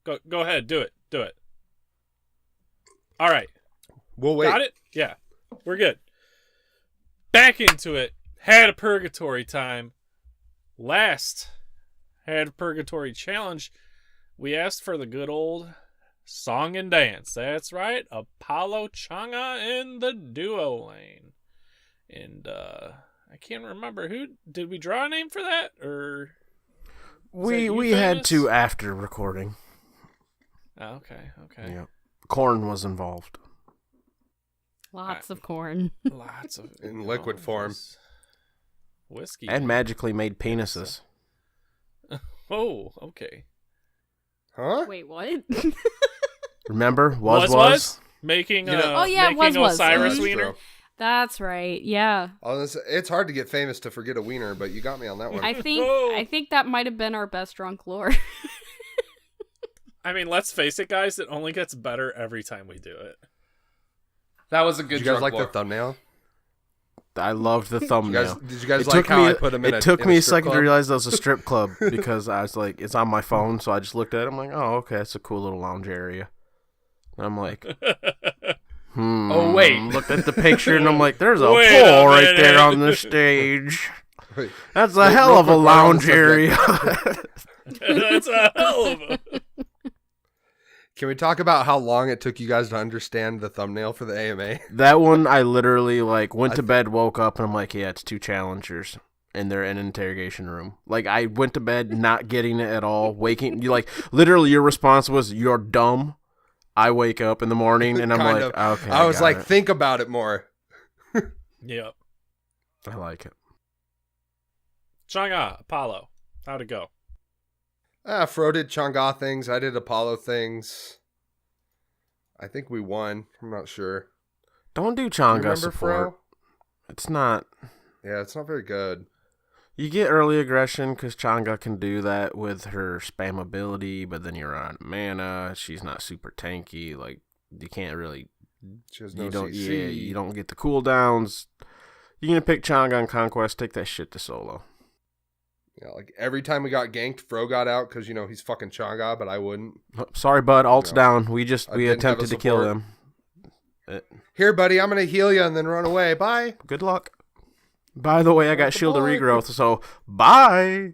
Go ahead, do it. All right. We'll wait. Got it? Yeah. We're good. Back into it. Had a purgatory time. Last Had a purgatory challenge. We asked for the good old song and dance. That's right. Apollo Changa in the duo lane. And I can't remember who did we draw a name for that, or We had to after recording. Oh, okay. Yeah. Corn was involved. Lots of corn. Lots of In liquid form. just whiskey And magically made penises. Oh, okay. Huh? Wait, what? Remember? Was. making You know- Oh, yeah, making was. Osiris Mhm. Wiener. That's right. Yeah. It's hard to get famous to forget a wiener, but you got me on that one. I think that might have been our best drunk lore. I mean, let's face it, guys. It only gets better every time we do it. That was a good Did you guys drunk like lore. the thumbnail? I loved the Did you thumbnail. guys like how I put them in It took in me a strip second to club? realize that was a strip club because I was like, it's on my phone, so I just looked at it. I'm like, oh, okay, it's a cool little lounge area. And I'm like, Oh, wait. Looked at the picture and I'm like, there's a Wait a pool right there minute. on the stage. Wait, That's a Real hell of a quick, while we're on the lounge area. That's a hell of a... Can we talk about how long it took you guys to understand the thumbnail for the AMA? That one, I literally like went to bed, woke up, and I'm like, yeah, it's two challengers. And they're in an interrogation room. Like, I went to bed not getting it at all. Waking, you like, literally, your response was, "You're dumb." I wake up in the morning and I'm Kind like, of. okay. I was got like, it. think about it more. Yep. I like it. Changa, Apollo. How'd it go? Fro did Chang'e things. I did Apollo things. I think we won. I'm not sure. Don't do You Chang'e remember support. Fro? It's not. Yeah, it's not very good. You get early aggression because Chang'e can do that with her spam ability, but then you're on mana. She's not super tanky. Like, you can't really. She has no You don't. CC. Yeah, you don't get the cooldowns. You're gonna pick Chang'e on Conquest. Take that shit to solo. Yeah, like every time we got ganked, Fro got out because he's fucking Chang'e, but I wouldn't. Oh, sorry, bud. Ult's No. down. We didn't have attempted a to kill support. them. Here, buddy, I'm gonna heal you and then run away. Bye. Good luck. By the way, I got shield of regrowth, so bye.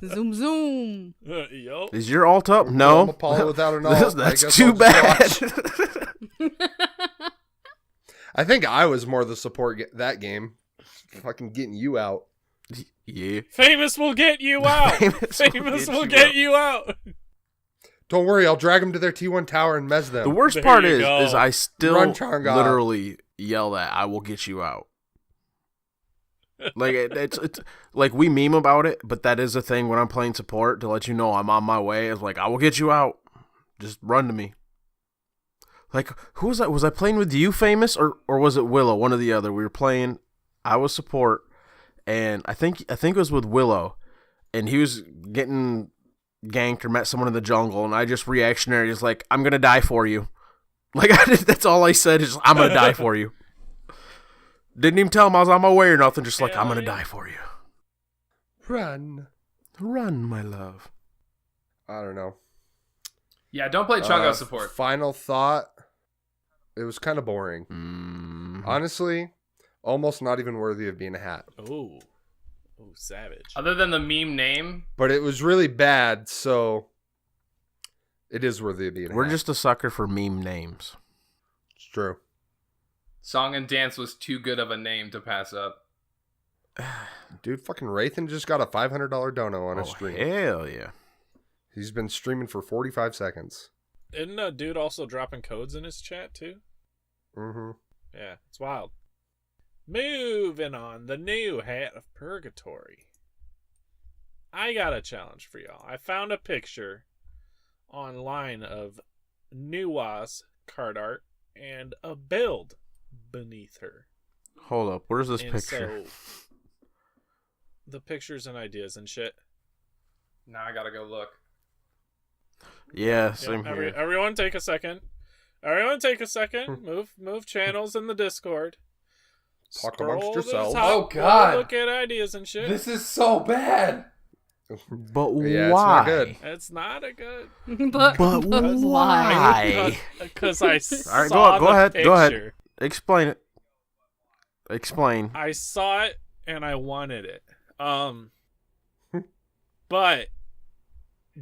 Zoom zoom. Yo. Is your ult up? I'm No. Apollo without an ult. That's I guess too I'll just bad. watch. I think I was more the support that game. Fucking getting you out. Yeah. Famous will get you out. Famous will get you out. Don't worry, I'll drag them to their T1 tower and mez them. The worst There part you is go. I still Run, Chang'e. literally yell that I will get you out. Like it's like we meme about it, but that is a thing when I'm playing support to let you know I'm on my way. It's like I will get you out. Just run to me. Like who was that? Was I playing with you, Famous, or was it Willow? One or the other. We were playing. I was support, and I think it was with Willow, and he was getting ganked or met someone in the jungle, and I just reactionary is like, I'm gonna die for you. Like that's all I said is I'm gonna die for you. Didn't even tell him I was on my way or nothing. Just like I'm gonna die for you. Run. Run, my love. I don't know. Yeah, don't play Chang'e support. Final thought. It was kind of boring. Honestly, almost not even worthy of being a hat. Oh, savage. Other than the meme name, But it was really bad, so it is worthy of being a We're hat. just a sucker for meme names. It's true. Song and Dance was too good of a name to pass up. Dude, fucking Rathan just got a $500 dono on his stream. Hell yeah. He's been streaming for 45 seconds. Isn't a dude also dropping codes in his chat too? Mm-hmm. Yeah, it's wild. Moving on, the new Hat of Purgatory. I got a challenge for y'all. I found a picture online of Nuwa's card art and a build beneath her. Hold up. Where's this And picture? so, the pictures and ideas and shit. Now I gotta go look. Yeah, same Yeah, here. everyone take a second. Everyone take a second. Move channels in the Discord. Talk amongst Scroll to the yourselves. top, Oh, God. Look at ideas and shit. This is so bad. But Yeah, it's why? not good. It's not a good. but why? Because I saw All right, go the ahead. picture. Go ahead. Explain it. Explain. I saw it and I wanted it. But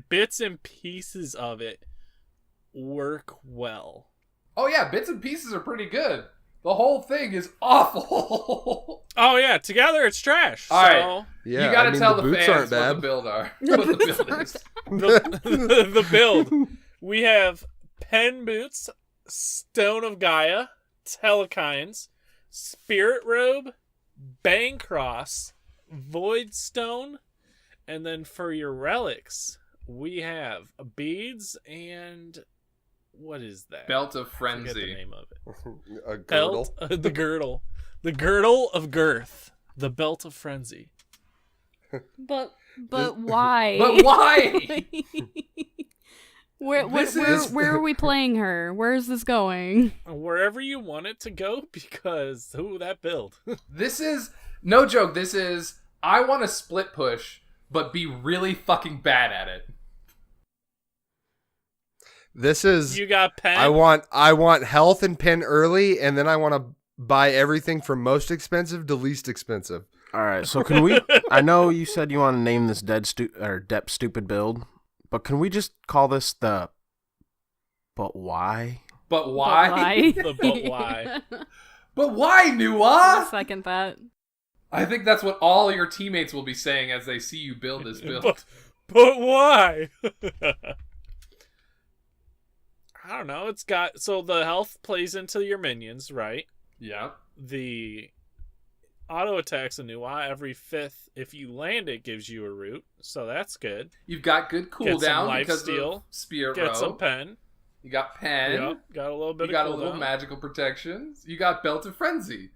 bits and pieces of it work well. Oh yeah, bits and pieces are pretty good. The whole thing is awful. Oh yeah, together it's trash. All right. Yeah, You gotta I mean, tell the the boots fans aren't what bad. the build are. What the build is. The build. We have Pen Boots, Stone of Gaia, Telekines, Spirit Robe, Bang Cross, Void Stone, and then for your relics, we have beads and what is that? Belt of I forget the Frenzy. name of it. A Belt, girdle. the girdle, the girdle of girth, the belt of frenzy. But why? But why? Where are we playing her? Where is this going? Wherever you want it to go, because that build. This is no joke. This is I want to split push, but be really fucking bad at it. This is You got pen. I want health and pin early, and then I want to buy everything from most expensive to least expensive. All right, so can we? I know you said you want to name this Depp stupid build, but can we just call this the? But why? But why? The but why? But why, I'll Nuwa? second that. I think that's what all your teammates will be saying as they see you build this build. But why? I don't know. It's got so the health plays into your minions, right? Yeah. The auto attacks a Nuwa every 5th. If you land, it gives you a root, so that's good. You've got good Get some cooldown life because steal. of Spirit Get Row. some pen. You got pen. Yep, got a little bit You got a of little cooldown, magical protections. You got Belt of Frenzy.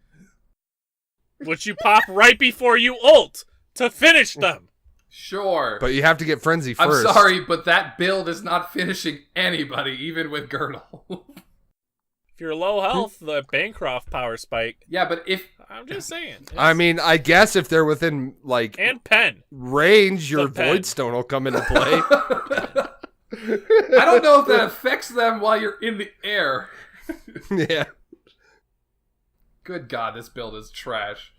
which you pop right before you ult to finish them. Sure. But you have to get Frenzy I'm first. sorry, but that build is not finishing anybody, even with Girdle. If you're low health, the Bancroft power spike. Yeah, but if... I'm just saying. I mean, I guess if they're within, like, And pen. range, your The pen. Void Stone will come into play. I don't know if that affects them while you're in the air. Yeah. Good God, this build is trash.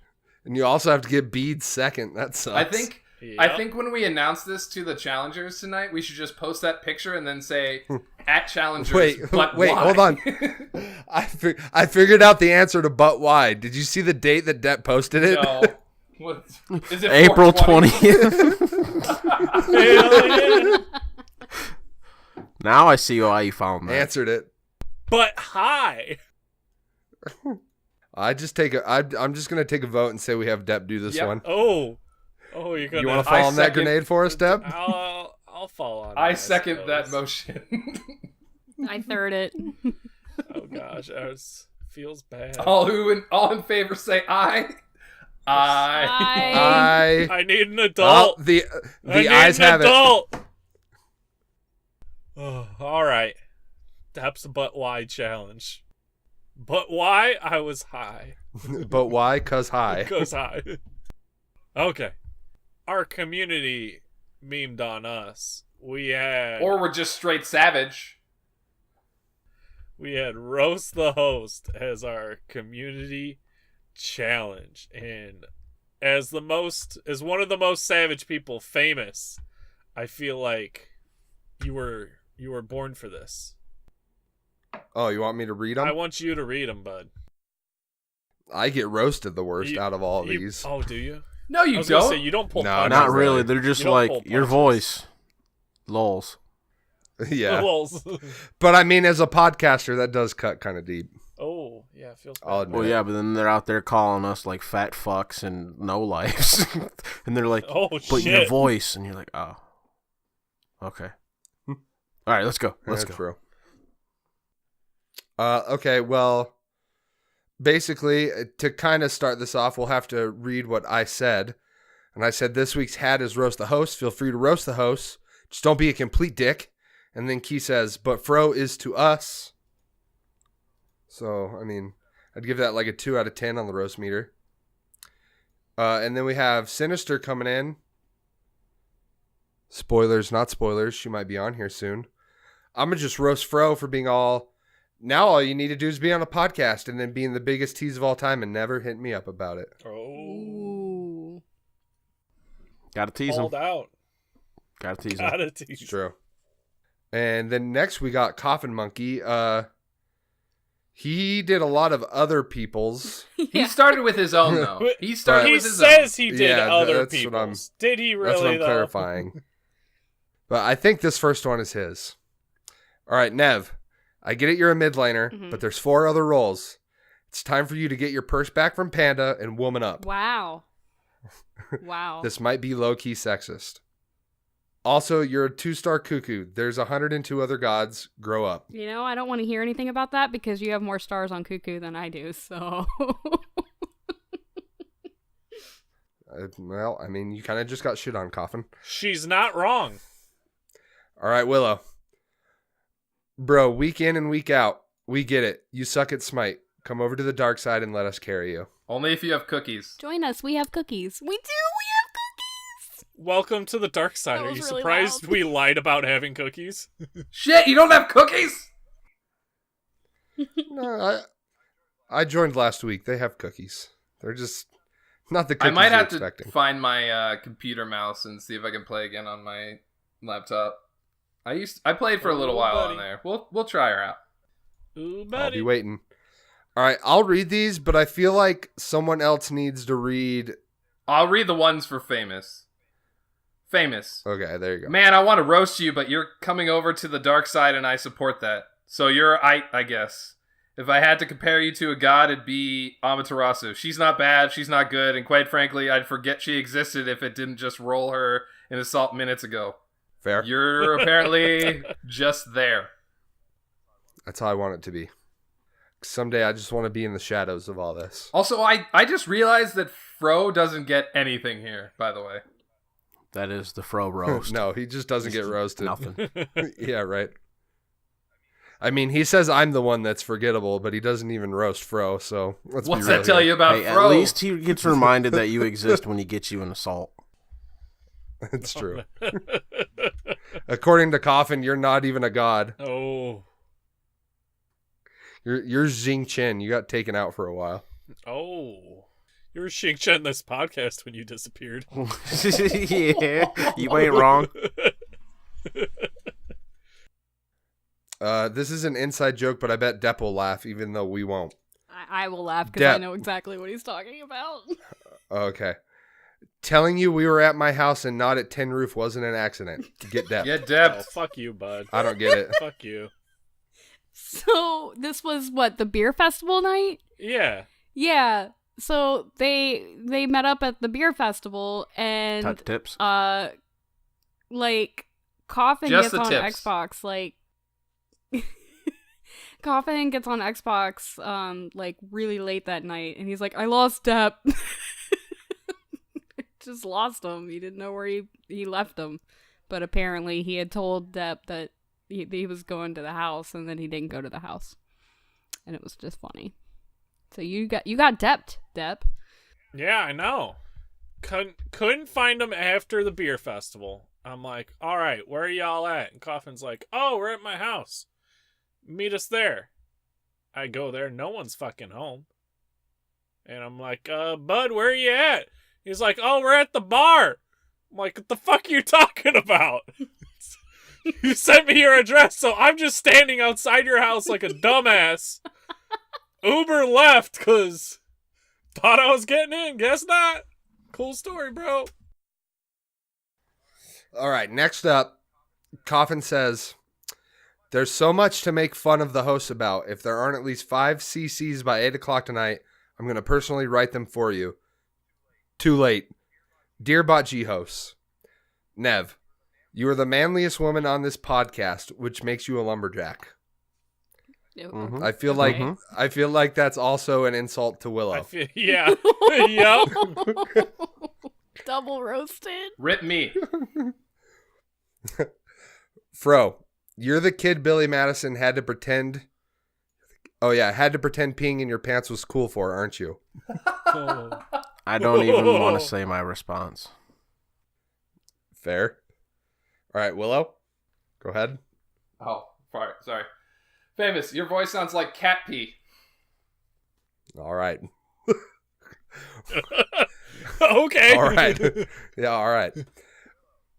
And you also have to get beads second. That sucks. I think Yep. when we announce this to the challengers tonight, we should just post that picture and then say at challengers. Wait, but wait, why? hold on. I figured out the answer to but why. Did you see the date that Depp posted it? No. What, is it April 420? 20th. Hell yeah. Now I see why you found that. Answered it. But hi. I'm just gonna take a vote and say we have Depp do this Yep. one. Oh, you're gonna. You want to fall I on that second- grenade for us, Depp? I'll fall on. I it, second suppose. that motion. I third it. Oh gosh, it feels bad. all in favor say aye. Aye. I I need an oh, adult. the I need eyes an have adult. Oh, all right. Depp's but why challenge. But why? I was high. it. But why? 'Cause high. Goes high. Okay. Our community memed on us. We had Or we're just straight savage. Roast the Host as our community challenge. And as one of the most savage people famous, I feel like you were born for this. Oh, you want me to read them? I want you to read them, bud. I get roasted the worst You- out of all you- these. Oh, do you? No, I you was gonna don't. say you don't pull No, punches. Not Not really. really. They're just You don't like pull your punches. voice. Lols. Yeah. Lols. But I mean, as a podcaster, that does cut kind of deep. Oh, yeah, it feels bad. I'll admit Well, it. yeah, but then they're out there calling us like fat fucks and no lives, and they're like, Oh, "But your shit. voice," and you're like, "Oh, okay." All right, let's go. Let's That's go. true. Okay, well, basically, to kind of start this off, we'll have to read what I said. And I said, this week's hat is roast the host. Feel free to roast the host. Just don't be a complete dick. And then Key says, but Fro is to us. So, I mean, I'd give that like a 2 out of 10 on the roast meter. And then we have Sinister coming in. Spoilers, not spoilers. She might be on here soon. I'm going to just roast Fro for being all... Now all you need to do is be on a podcast and then being the biggest tease of all time and never hit me up about it. Oh, Ooh. Gotta tease them. called out. Gotta tease them. Gotta tease. It's true. And then next we got Coffin Monkey. He did a lot of other people's. He started with his own, though. He started He with his says he did Yeah, other that's what I'm- people's. Did he really, That's what I'm though? clarifying. But I think this first one is his. All right, Nev. I get it, you're a mid laner, Mhm. but there's 4 other roles. It's time for you to get your purse back from Panda and woman up. Wow. Wow. This might be low-key sexist. Also, you're a 2-star cuckoo. There's 102 other gods. Grow up. You know, I don't want to hear anything about that because you have more stars on Cuckoo than I do, so. Well, I mean, you kind of just got shit on, Coffin. She's not wrong. All right, Willow. Bro, week in and week out, we get it. You suck at Smite. Come over to the dark side and let us carry you. Only if you have cookies. Join us. We have cookies. We do. We have cookies. Welcome to the dark side. That Are was you really surprised loud. we lied about having cookies? Shit, you don't have cookies? No, I joined last week. They have cookies. They're just not the I cookies might you're have to expecting. find my computer mouse and see if I can play again on my laptop. I played for a little Oh, while buddy. on there. We'll try her out. Ooh, I'll buddy. be waiting. All right, I'll read these, but I feel like someone else needs to read. I'll read the ones for famous. Famous. Okay, there you go. Man, I want to roast you, but you're coming over to the dark side and I support that. So you're I guess. If I had to compare you to a god, it'd be Amaterasu. She's not bad, she's not good, and quite frankly, I'd forget she existed if it didn't just roll her in Assault minutes ago. Fair. You're apparently just there. That's how I want it to be. Someday I just want to be in the shadows of all this. Also, I just realized that Fro doesn't get anything here, by the way. That is the Fro roast. No, he just doesn't get roasted. Nothing. Yeah, right. I mean, he says I'm the one that's forgettable, but he doesn't even roast Fro, so let's What's be real that tell here. you about Hey, Fro? at least he gets reminded that you exist when he gets you an assault. It's true. According to Coffin, you're not even a god. Oh. You're Xing Chen. You got taken out for a while. Oh. You were Xing Chen this podcast when you disappeared. Yeah, you ain't wrong. This is an inside joke, but I bet Depp will laugh, even though we won't. I will laugh because I Dep. know exactly what he's talking about. Okay. Telling you we were at my house and not at Tin Roof wasn't an accident. Get Depp. Get Oh, Depp. fuck you, bud. I don't get it. Fuck you. So this was what, the beer festival night? Yeah. Yeah. So they met up at the beer festival and Touch tips. like Coffin Just gets the on tips. Xbox like Coffin gets on Xbox like really late that night and he's like, I lost Depp. Just lost him. He didn't know where he left him. But apparently he had told Depp that he was going to the house and then he didn't go to the house. And it was just funny. So you got Depped, Depp. Yeah, I know. Couldn't find him after the beer festival. I'm like, all right, where are y'all at? And Coffin's like, oh, we're at my house. Meet us there. I go there. No one's fucking home. And I'm like, bud, where are you at? He's like, oh, we're at the bar. I'm like, what the fuck are you talking about? You sent me your address, so I'm just standing outside your house like a dumbass. Uber left because thought I was getting in. Guess not. Cool story, bro. All right, next up, Coffin says, there's so much to make fun of the hosts about. If there aren't at least 5 CCs by 8 o'clock tonight, I'm going to personally write them for you. Too late. Dear BOTG hosts, Nev, you are the manliest woman on this podcast, which makes you a lumberjack. Mhm. I feel like that's also an insult to Willow. Yeah. Yep. Double roasted. Rip me. Fro, you're the kid Billy Madison had to pretend peeing in your pants was cool for, aren't you? Oh. I don't even want to say my response. Fair. All right, Willow, go ahead. Oh, sorry. Famous, your voice sounds like cat pee. All right. Okay. All right. Yeah, all right.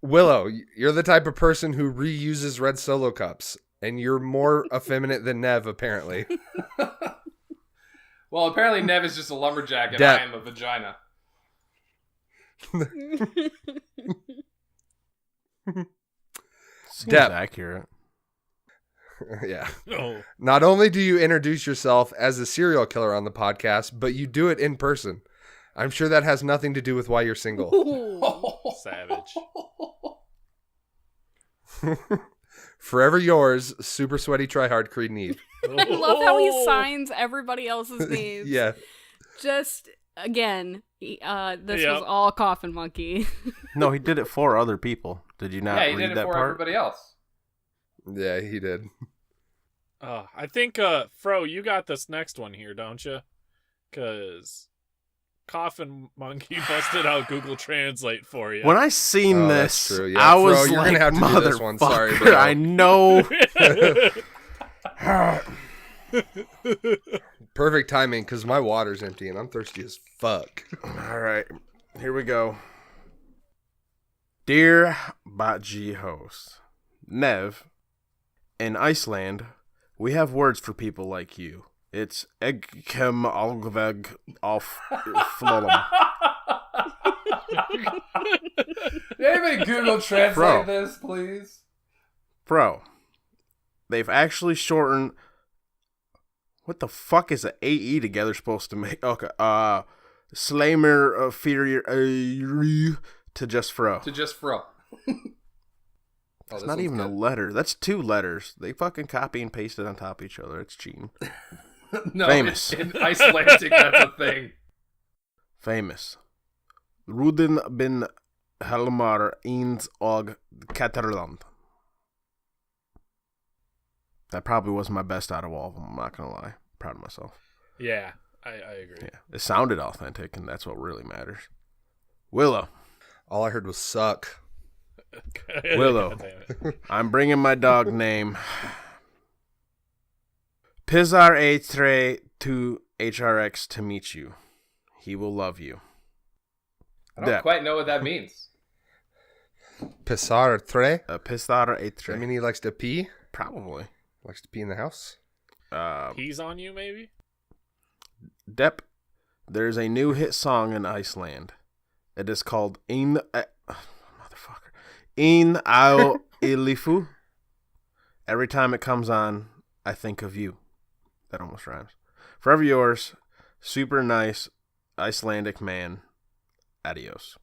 Willow, you're the type of person who reuses red Solo cups, and you're more effeminate than Nev, apparently. Well, apparently Nev is just a lumberjack and Depp. I am a vagina. Seems Depp. accurate. Yeah. Oh. Not only do you introduce yourself as a serial killer on the podcast, but you do it in person. I'm sure that has nothing to do with why you're single. Savage. Forever yours, super sweaty tryhard Creed Neve. I love how he signs everybody else's names. Yeah. Just again, this Yep. was all Coffin Monkey. No, he did it for other people. Did you not Yeah, he read did it that for part? everybody else. Yeah, he did. I think, Fro, you got this next one here, don't you? Because Coffin Monkey busted out Google Translate for you. When I seen Oh, this, that's true. Yeah, I Fro, was you're like, gonna have to do this one. Sorry, "Motherfucker, bro." I know. Perfect timing, because my water's empty and I'm thirsty as fuck. All right, here we go. Dear BOTG host, Nev, in Iceland, we have words for people like you. It's Eggkem Algveg off Flolum. Did anybody Google Translate Bro. this, please? Bro, they've actually shortened. What the fuck is the AE together supposed to make? Okay. Slamer inferior to just fro. To just fro. It's not even a letter. That's 2 letters. They fucking copy and paste it on top of each other. It's cheating. No, Famous. In Icelandic, that's a thing. Famous. Rudin bin Helmar Eins og Katerland. That probably wasn't my best out of all of them. I'm not going to lie. Proud of myself. Yeah, I agree. Yeah, it sounded authentic, and that's what really matters. Willow. All I heard was suck. Willow. I'm bringing my dog name. Pizar A3 to HRX to meet you. He will love you. I don't quite know what that means. Pisar tre? Pizar A3. I mean, he likes to pee. Probably. Likes to pee in the house. He's on you, maybe? Depp, there's a new hit song in Iceland. It is called motherfucker. Ein Au Ilifu. Every time it comes on, I think of you. That almost rhymes. Forever yours, super nice Icelandic man. Adios.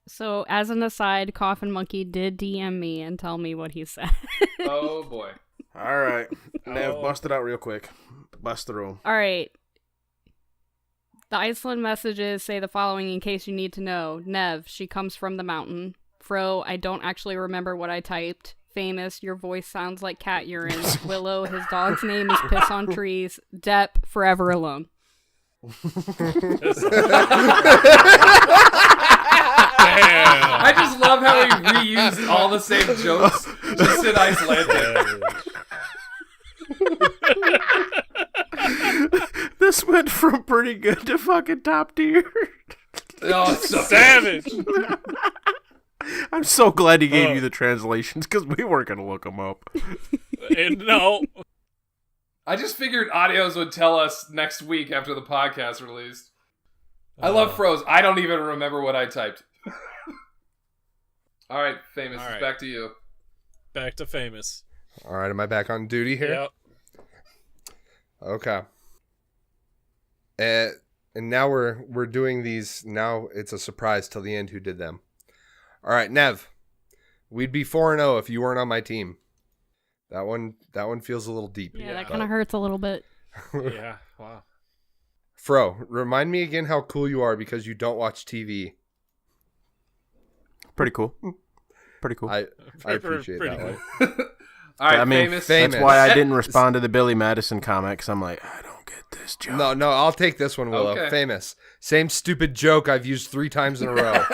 So, as an aside, Coffin Monkey did DM me and tell me what he said. Oh, boy. All right. Nev, bust it out real quick. Bust through. All right. The Iceland messages say the following in case you need to know. Nev, she comes from the mountain. Fro, I don't actually remember what I typed. Famous, your voice sounds like cat urine. Willow, his dog's name is Piss on Trees. Depp, forever alone. I just love how he reused all the same jokes just in Icelandic. This went from pretty good to fucking top tier. Oh, it's so Savage! I'm so glad he gave you the translations because we weren't going to look them up. No. I just figured Audios would tell us next week after the podcast released. I love Froze. I don't even remember what I typed. All right, Famous. All right. Back to you. Back to Famous. All right, am I back on duty here? Yep. Okay. And now we're doing these. Now it's a surprise till the end who did them. All right, Nev. We'd be 4-0 if you weren't on my team. That one feels a little deep. Yeah, that kind of hurts a little bit. Yeah, wow. Fro, remind me again how cool you are because you don't watch TV. Pretty cool. Pretty cool. I appreciate pretty that cool. one. All right, I mean, Famous. Famous. that's why I didn't respond to the Billy Madison comment because I'm like, I don't get this joke. No, I'll take this one, Willow. Okay. Famous. Same stupid joke I've used 3 times in a row.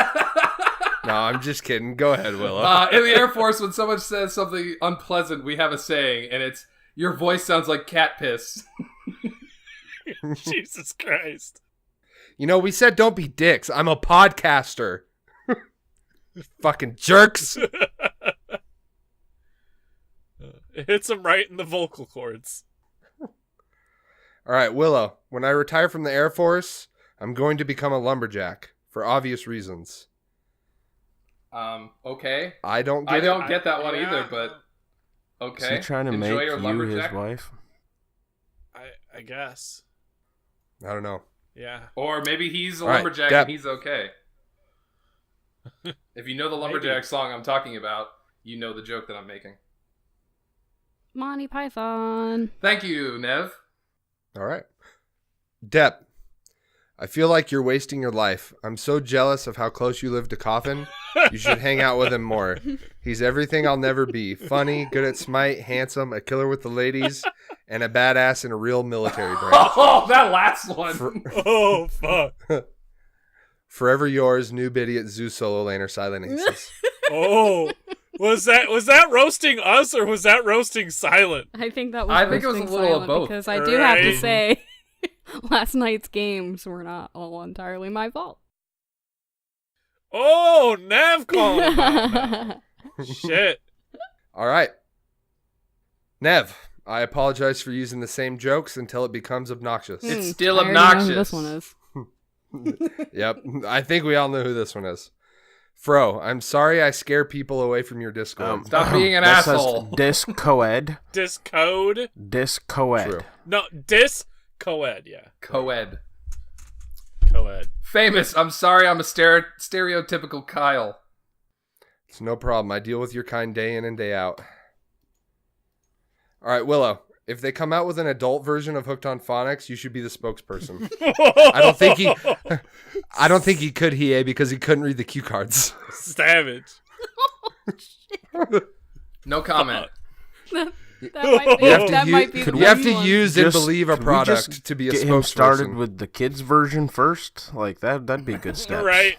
No, I'm just kidding. Go ahead, Willow. In the Air Force, when someone says something unpleasant, we have a saying, and it's, your voice sounds like cat piss. Jesus Christ. You know, we said don't be dicks. I'm a podcaster. Fucking jerks. It hits him right in the vocal cords. All right, Willow. When I retire from the Air Force, I'm going to become a lumberjack for obvious reasons. Okay. I don't get I it. don't get that one Yeah. either, but okay. Is he trying to Enjoy make your you lumberjack. his wife? I guess. I don't know. Yeah. Or maybe he's a All right, lumberjack Depp. and he's okay. If you know the lumberjack song I'm talking about, you know the joke that I'm making. Monty Python. Thank you, Nev. All right. Depp, I feel like you're wasting your life. I'm so jealous of how close you live to Coffin. You should hang out with him more. He's everything I'll never be. Funny, good at smite, handsome, a killer with the ladies, and a badass in a real military branch. Oh, that last one. Oh, fuck. Forever yours, noob idiot Zoo solo laner Silent Aces. Oh. Was that roasting us or was that roasting Silent? I think that was I think it was a roasting little of Silent both. because I do have to Right. say last night's games were not all entirely my fault. Oh, Nav calling him out now. Shit. All right. Nev, I apologize for using the same jokes until it becomes obnoxious. It's still I already know who obnoxious. this one is. Yep. I think we all know who this one is. Fro, I'm sorry I scare people away from your Discord. Stop being an That says asshole. Discoed. Discode? Discoed. True. No, discoed, yeah. Co-ed. Coed. Famous, I'm sorry I'm a stereotypical Kyle. It's no problem. I deal with your kind day in and day out. All right, Willow. If they come out with an adult version of Hooked on Phonics, you should be the spokesperson. I don't think he could, because he couldn't read the cue cards. Savage. No comment. That might be, You have to that u- might be the You have one to you want. use and Just- believe a can we just product to be a Get him started spokesperson. with the kids version first. Like that'd be a good step. Right.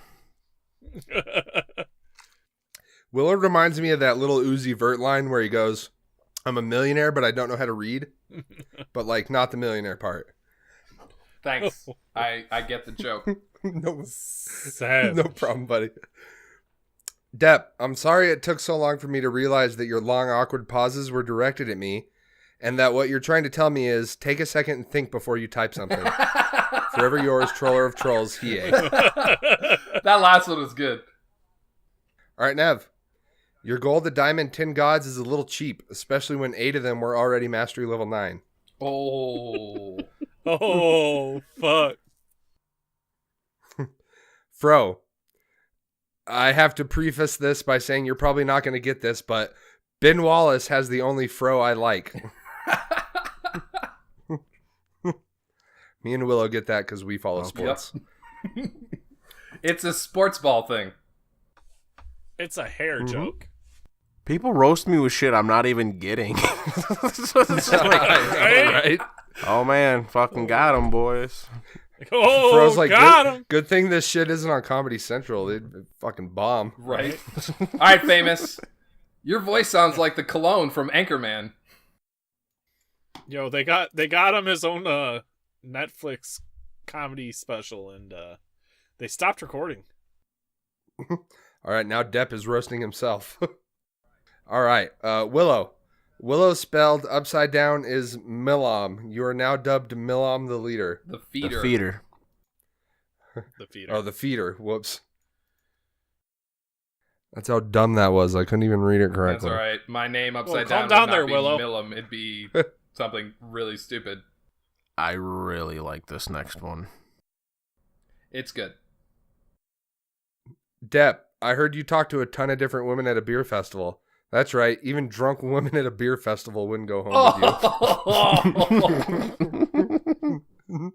Willow reminds me of that little Uzi Vert line where he goes, I'm a millionaire, but I don't know how to read. But, like, not the millionaire part. Thanks. I get the joke. No, Savage. no problem, buddy. Depp, I'm sorry it took so long for me to realize that your long, awkward pauses were directed at me, and that what you're trying to tell me is take a second and think before you type something. Forever yours, troller of trolls, Hiei. That last one was good. All right, Nev. Your gold, the Diamond 10 Gods, is a little cheap, especially when 8 of them were already Mastery Level 9. Oh. Oh, fuck. Fro, I have to preface this by saying you're probably not going to get this, but Ben Wallace has the only Fro I like. Me and Willow get that because we follow sports. Yep. It's a sports ball thing. It's a hair joke. People roast me with shit I'm not even getting. So it's like, Right? oh man, fucking got him, boys. Oh, Fro's like, got good, him. good thing this shit isn't on Comedy Central. They'd fucking bomb. Right. All right, Famous. Your voice sounds like the cologne from Anchorman. Yo, they got him his own Netflix comedy special, and they stopped recording. All right, now Depp is roasting himself. All right, Willow. Willow spelled upside down is Milam. You are now dubbed Milam the leader. The feeder. The feeder. The feeder. Oh, the feeder. Whoops. That's how dumb that was. I couldn't even read it That's correctly. all right. My name upside calm down down would not there, be Willow. Millum. It'd be something really stupid. I really like this next one. It's good. Depp, I heard you talk to a ton of different women at a beer festival. That's right. Even drunk women at a beer festival wouldn't go home with you.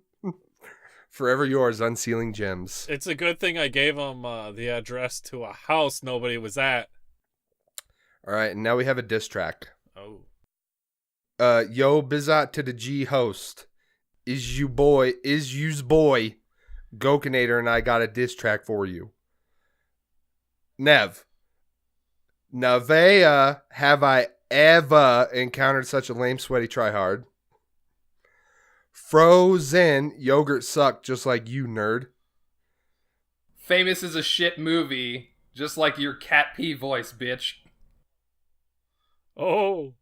Forever yours, Unsealing Gems. It's a good thing I gave him the address to a house nobody was at. All right, and now we have a diss track. Oh. Yo, Bizot to the G host. Is you's boy, Gokinator, and I got a diss track for you. Nev. Navea, have I ever encountered such a lame, sweaty tryhard? Frozen, yogurt sucked just like you, nerd. Famous is a shit movie, just like your cat pee voice, bitch. Oh.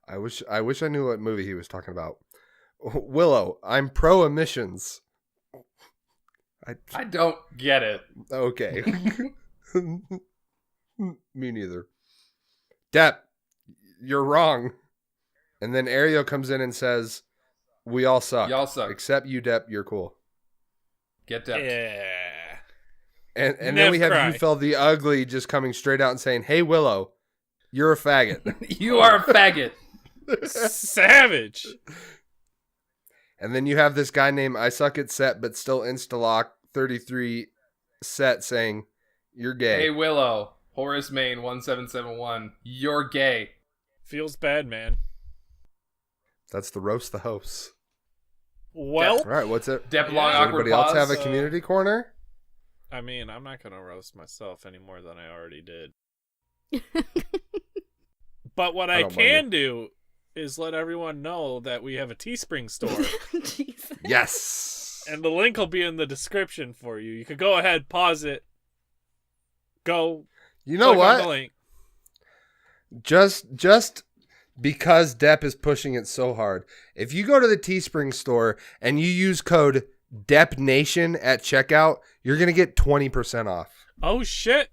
I wish I knew what movie he was talking about. Willow, I'm pro emissions. I don't get it. Okay. Me neither. Depp, you're wrong. And then Arya comes in and says, we all suck. Y'all suck. Except you, Depp, you're cool. Get depth. Yeah. And then Nev we have cry. You Fell the Ugly just coming straight out and saying, hey, Willow, you're a faggot. You are a faggot. Savage. And then you have this guy named I Suck at Set, but still Instalock 33 Set saying, you're gay. Hey, Willow. Horace Main 1771. You're gay. Feels bad, man. That's the roast the hosts. Well, All right, what's it? Depp Yeah. long Does awkward anybody else pause. have a community corner? I mean, I'm not going to roast myself any more than I already did. But what I don't blame can do is let everyone know that we have a Teespring store. Jesus. Yes. And the link will be in the description for you. You could go ahead, pause it, go. You know click on the what? link. Just because Depp is pushing it so hard, if you go to the Teespring store and you use code DeppNation at checkout, you're gonna get 20% off. Oh shit!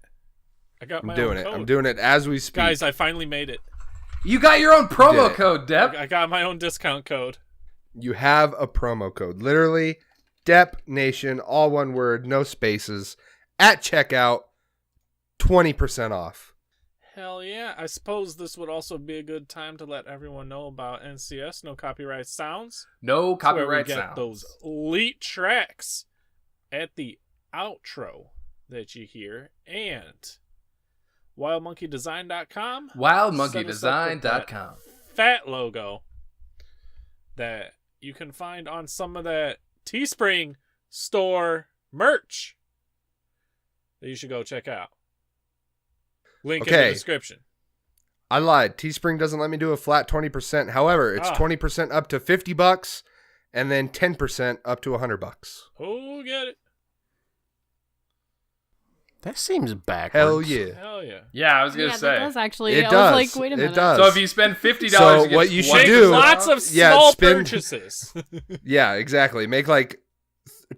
I got I'm my doing own it. code. I'm doing it as we speak. Guys, I finally made it. You got your own promo did it. code, Depp. I got my own discount code. You have a promo code. Literally, Depp Nation, all one word, no spaces. At checkout, 20% off. Hell yeah. I suppose this would also be a good time to let everyone know about NCS, No Copyright Sounds. No It's where we copyright get sounds. those elite tracks at the outro that you hear. And wildmonkeydesign.com. WildMonkeyDesign.com. Fat logo that you can find on some of that Teespring store merch that you should go check out. Link in the description. I lied. Teespring doesn't let me do a flat 20%. However, it's 20% up to $50 and then 10% up to $100. Oh, get it. That seems backwards. Hell yeah. Hell yeah. Yeah, I was gonna Yeah, say. that does actually. It I does. was like, wait a It minute. does. So if you spend $50, So you get what you should 20% do- Lots of Yeah, small spend- purchases. Yeah, exactly. Make like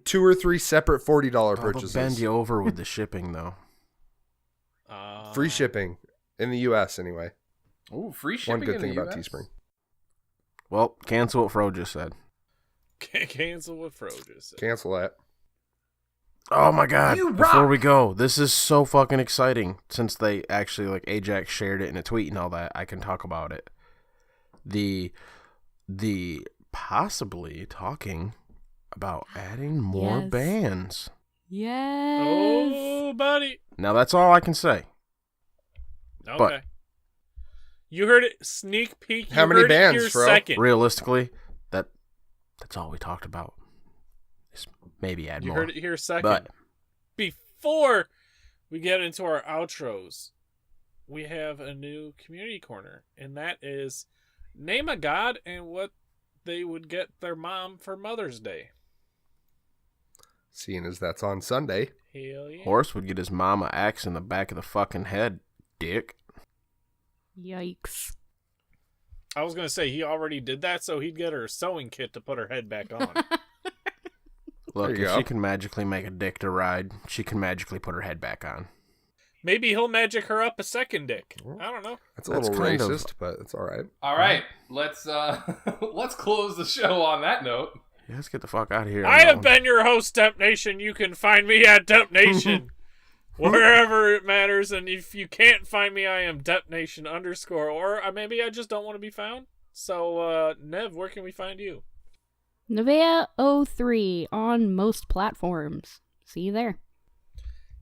2 or 3 separate $40 I'll purchases. bend you over with the shipping, though. Free shipping in the U.S. anyway. Ooh, free shipping. One good in thing the about US? Teespring. Well, cancel what Fro just said. Cancel what Fro just said. Cancel that. Oh my god. You Before rock! we go, this is so fucking exciting. Since they actually, like, Ajax shared it in a tweet and all that, I can talk about it. The possibly talking about adding more Yes. bands. Yes. Oh, buddy. Now that's all I can say. Okay. But- You heard it. Sneak peek. You How many heard it bands, here Fro? second. Realistically, that's all we talked about. Just maybe add You more. heard it here second. But Before we get into our outros, we have a new community corner, and that is name a god and what they would get their mom for Mother's Day. Seeing as that's on Sunday. Hell yeah. Horse would get his mom an axe in the back of the fucking head, dick. Yikes. I was going to say he already did that, so he'd get her a sewing kit to put her head back on. Look, There you if go. she can magically make a dick to ride, she can magically put her head back on. Maybe he'll magic her up a second dick. I don't know. That's a That's little kind of- racist, but it's all right. All right, let's let's close the show on that note. Yeah, let's get the fuck out of here. I have been your host, Temp Nation. You can find me at Temp Nation wherever it matters. And if you can't find me, I am Temp Nation _ or maybe I just don't want to be found. So, Nev, where can we find you? Nevea03 on most platforms. See you there.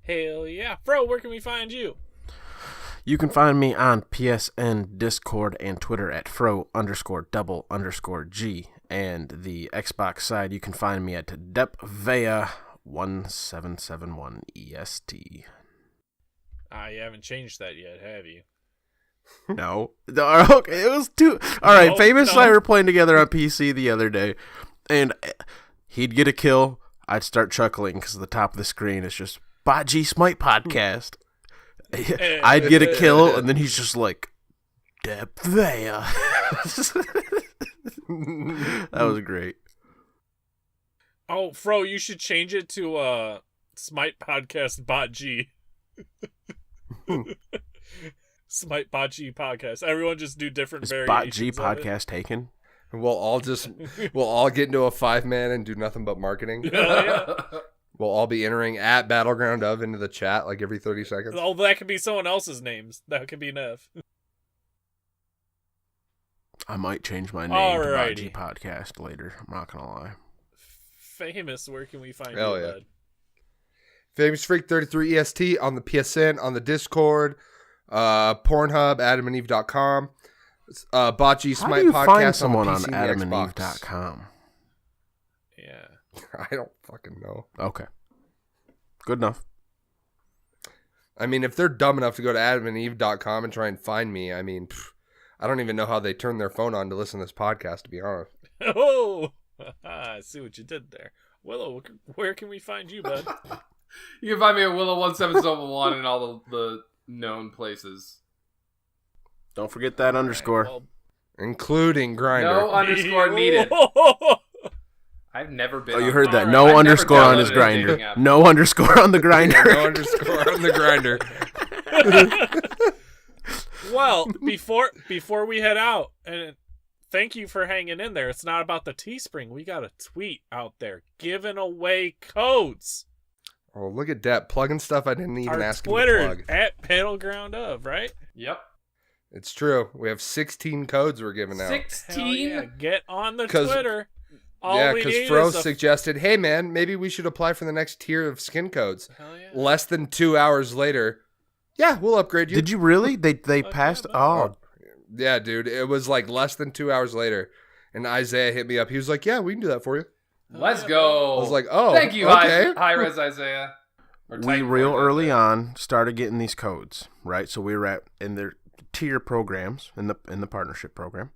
Hell yeah. Fro, where can we find you? You can find me on PSN, Discord, and Twitter at fro_double_G. And the Xbox side, you can find me at DepVea1771EST. You haven't changed that yet, have you? No. Okay, it was too... Alright, No, Famous and no. I were playing together on PC the other day, and he'd get a kill, I'd start chuckling because the top of the screen is just BOTG Smite Podcast. I'd get a kill, and then he's just like, DepVea. That was great. Oh, Fro, you should change it to Smite Podcast Bot G. Smite Bot G Podcast. Everyone just do different Is variations. BOTG of it. Podcast taken? We'll all get into a 5-man and do nothing but marketing. Hell yeah. We'll all be entering at Battleground of into the chat like every 30 seconds. Oh, that could be someone else's names. That could be Nev. I might change my name Alrighty. to BOTG Podcast later. I'm not going to lie. Famous, where can we find Hell you, yeah. bud? Famous Freak 33 EST on the PSN, on the Discord, Pornhub, AdamandEve.com, BOTG How Smite do you Podcast find on someone the on PC and the Xbox. AdamandEve.com? Yeah. I don't fucking know. Okay. Good enough. I mean, if they're dumb enough to go to AdamandEve.com and try and find me, I mean, I don't even know how they turn their phone on to listen to this podcast, to be honest. Oh, I see what you did there. Willow, where can we find you, bud? You can find me at Willow1771 in all the known places. Don't forget that underscore. Well, Including Grindr. No underscore needed. I've never been. Oh, you on- heard that? Alright, No I've underscore never on his downloaded a grinder. dating app. No underscore on the grinder. No underscore on the grinder. Well, before we head out, and thank you for hanging in there. It's not about the Teespring. We got a tweet out there giving away codes. Oh, look at that. Plugging stuff I didn't even Our ask Twitter him to plug. at Battleground of, right? Yep. It's true. We have 16 codes we're giving out. 16. Hell yeah, get on the 'Cause- Twitter. All Yeah, we because need Fro is a suggested, hey, man, maybe we should apply for the next tier of skin codes. Hell yeah. Less than 2 hours later, yeah, we'll upgrade you. Did you really? They passed. yeah, Oh, Yeah, dude. It was like less than 2 hours later. And Isaiah hit me up. He was like, yeah, we can do that for you. Let's yeah, go. I was like, oh, Thank you, okay. High Res Isaiah. Or we Titan real Res early Isaiah. on started getting these codes, right? So we were in their tier programs in the partnership program,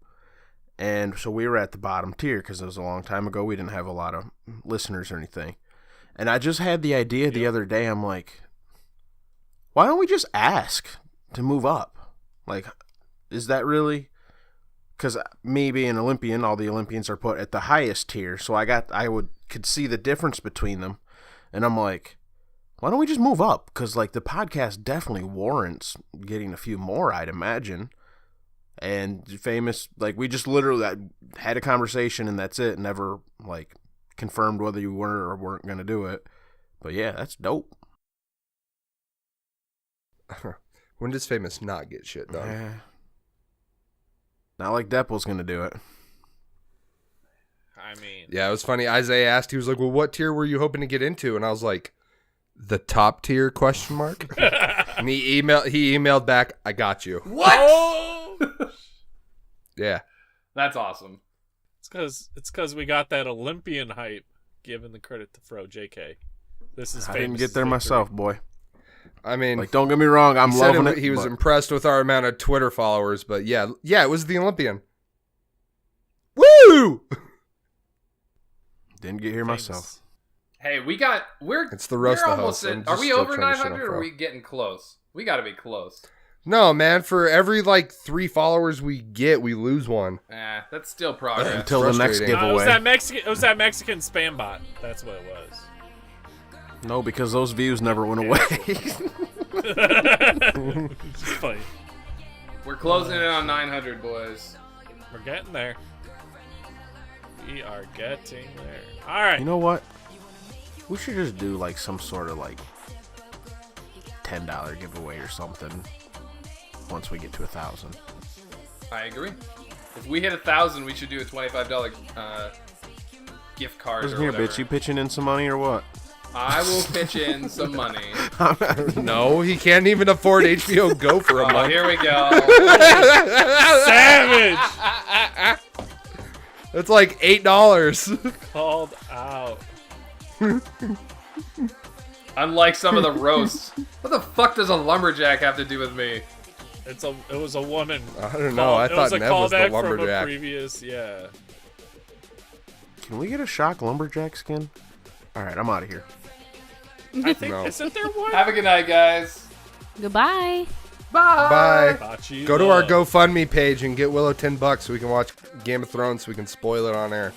and so we were at the bottom tier because it was a long time ago. We didn't have a lot of listeners or anything, and I just had the idea the other day. I'm like, why don't we just ask to move up? Like, is that really? Because me being an Olympian, all the Olympians are put at the highest tier, so could see the difference between them, and I'm like, why don't we just move up? Because, like, the podcast definitely warrants getting a few more, I'd imagine. And famous, like, we just literally had a conversation and that's it. Never, like, confirmed whether you were or weren't going to do it. But, yeah, that's dope. When does Famous not get shit done? Yeah. Not like Deppel's going to do it. I mean, Yeah, it was funny. Isaiah asked, he was like, well, what tier were you hoping to get into? And I was like, the top tier, question mark? And he emailed back, I got you. What? Oh! Yeah. That's awesome. It's because we got that Olympian hype. Giving the credit to Fro, JK. This is I didn't Famous' get there victory. myself, boy. I mean, Like, don't get me wrong, I'm he said loving it. he was but impressed with our amount of Twitter followers, but yeah, it was the Olympian. Woo! didn't get here Famous. myself. Hey, It's the roast we're of the almost host. at, I'm are just we still over trying to shut 900 up, or are bro. we getting close? We got to be close. No, man, for every like 3 followers we get, we lose one. That's still progress. Until the next frustrating. It was giveaway. that Mexican spam bot. That's what it was. No, because those views never went away. It's funny. We're closing in on 900, boys. We're getting there. We are getting there. All right. You know what? We should just do like some sort of like $10 giveaway or something once we get to 1,000. I agree. If we hit 1,000, we should do a $25 gift card. Listen or here, whatever. bitch. You pitching in some money or what? I will pitch in some money. No, he can't even afford HBO Go for a Oh, month. here we go. Savage It's like $8. called out. Unlike some of the roasts. What the fuck does a lumberjack have to do with me? It was a woman. I don't know. I It thought was a Nev was the callback from a lumberjack. previous. Yeah. Can we get a shock lumberjack skin? All right, I'm out of here. I think No. isn't there one? Have a good night, guys. Goodbye. Bye. Bye. Bocce Go to our love. GoFundMe page and get Willow $10 so we can watch Game of Thrones so we can spoil it on air.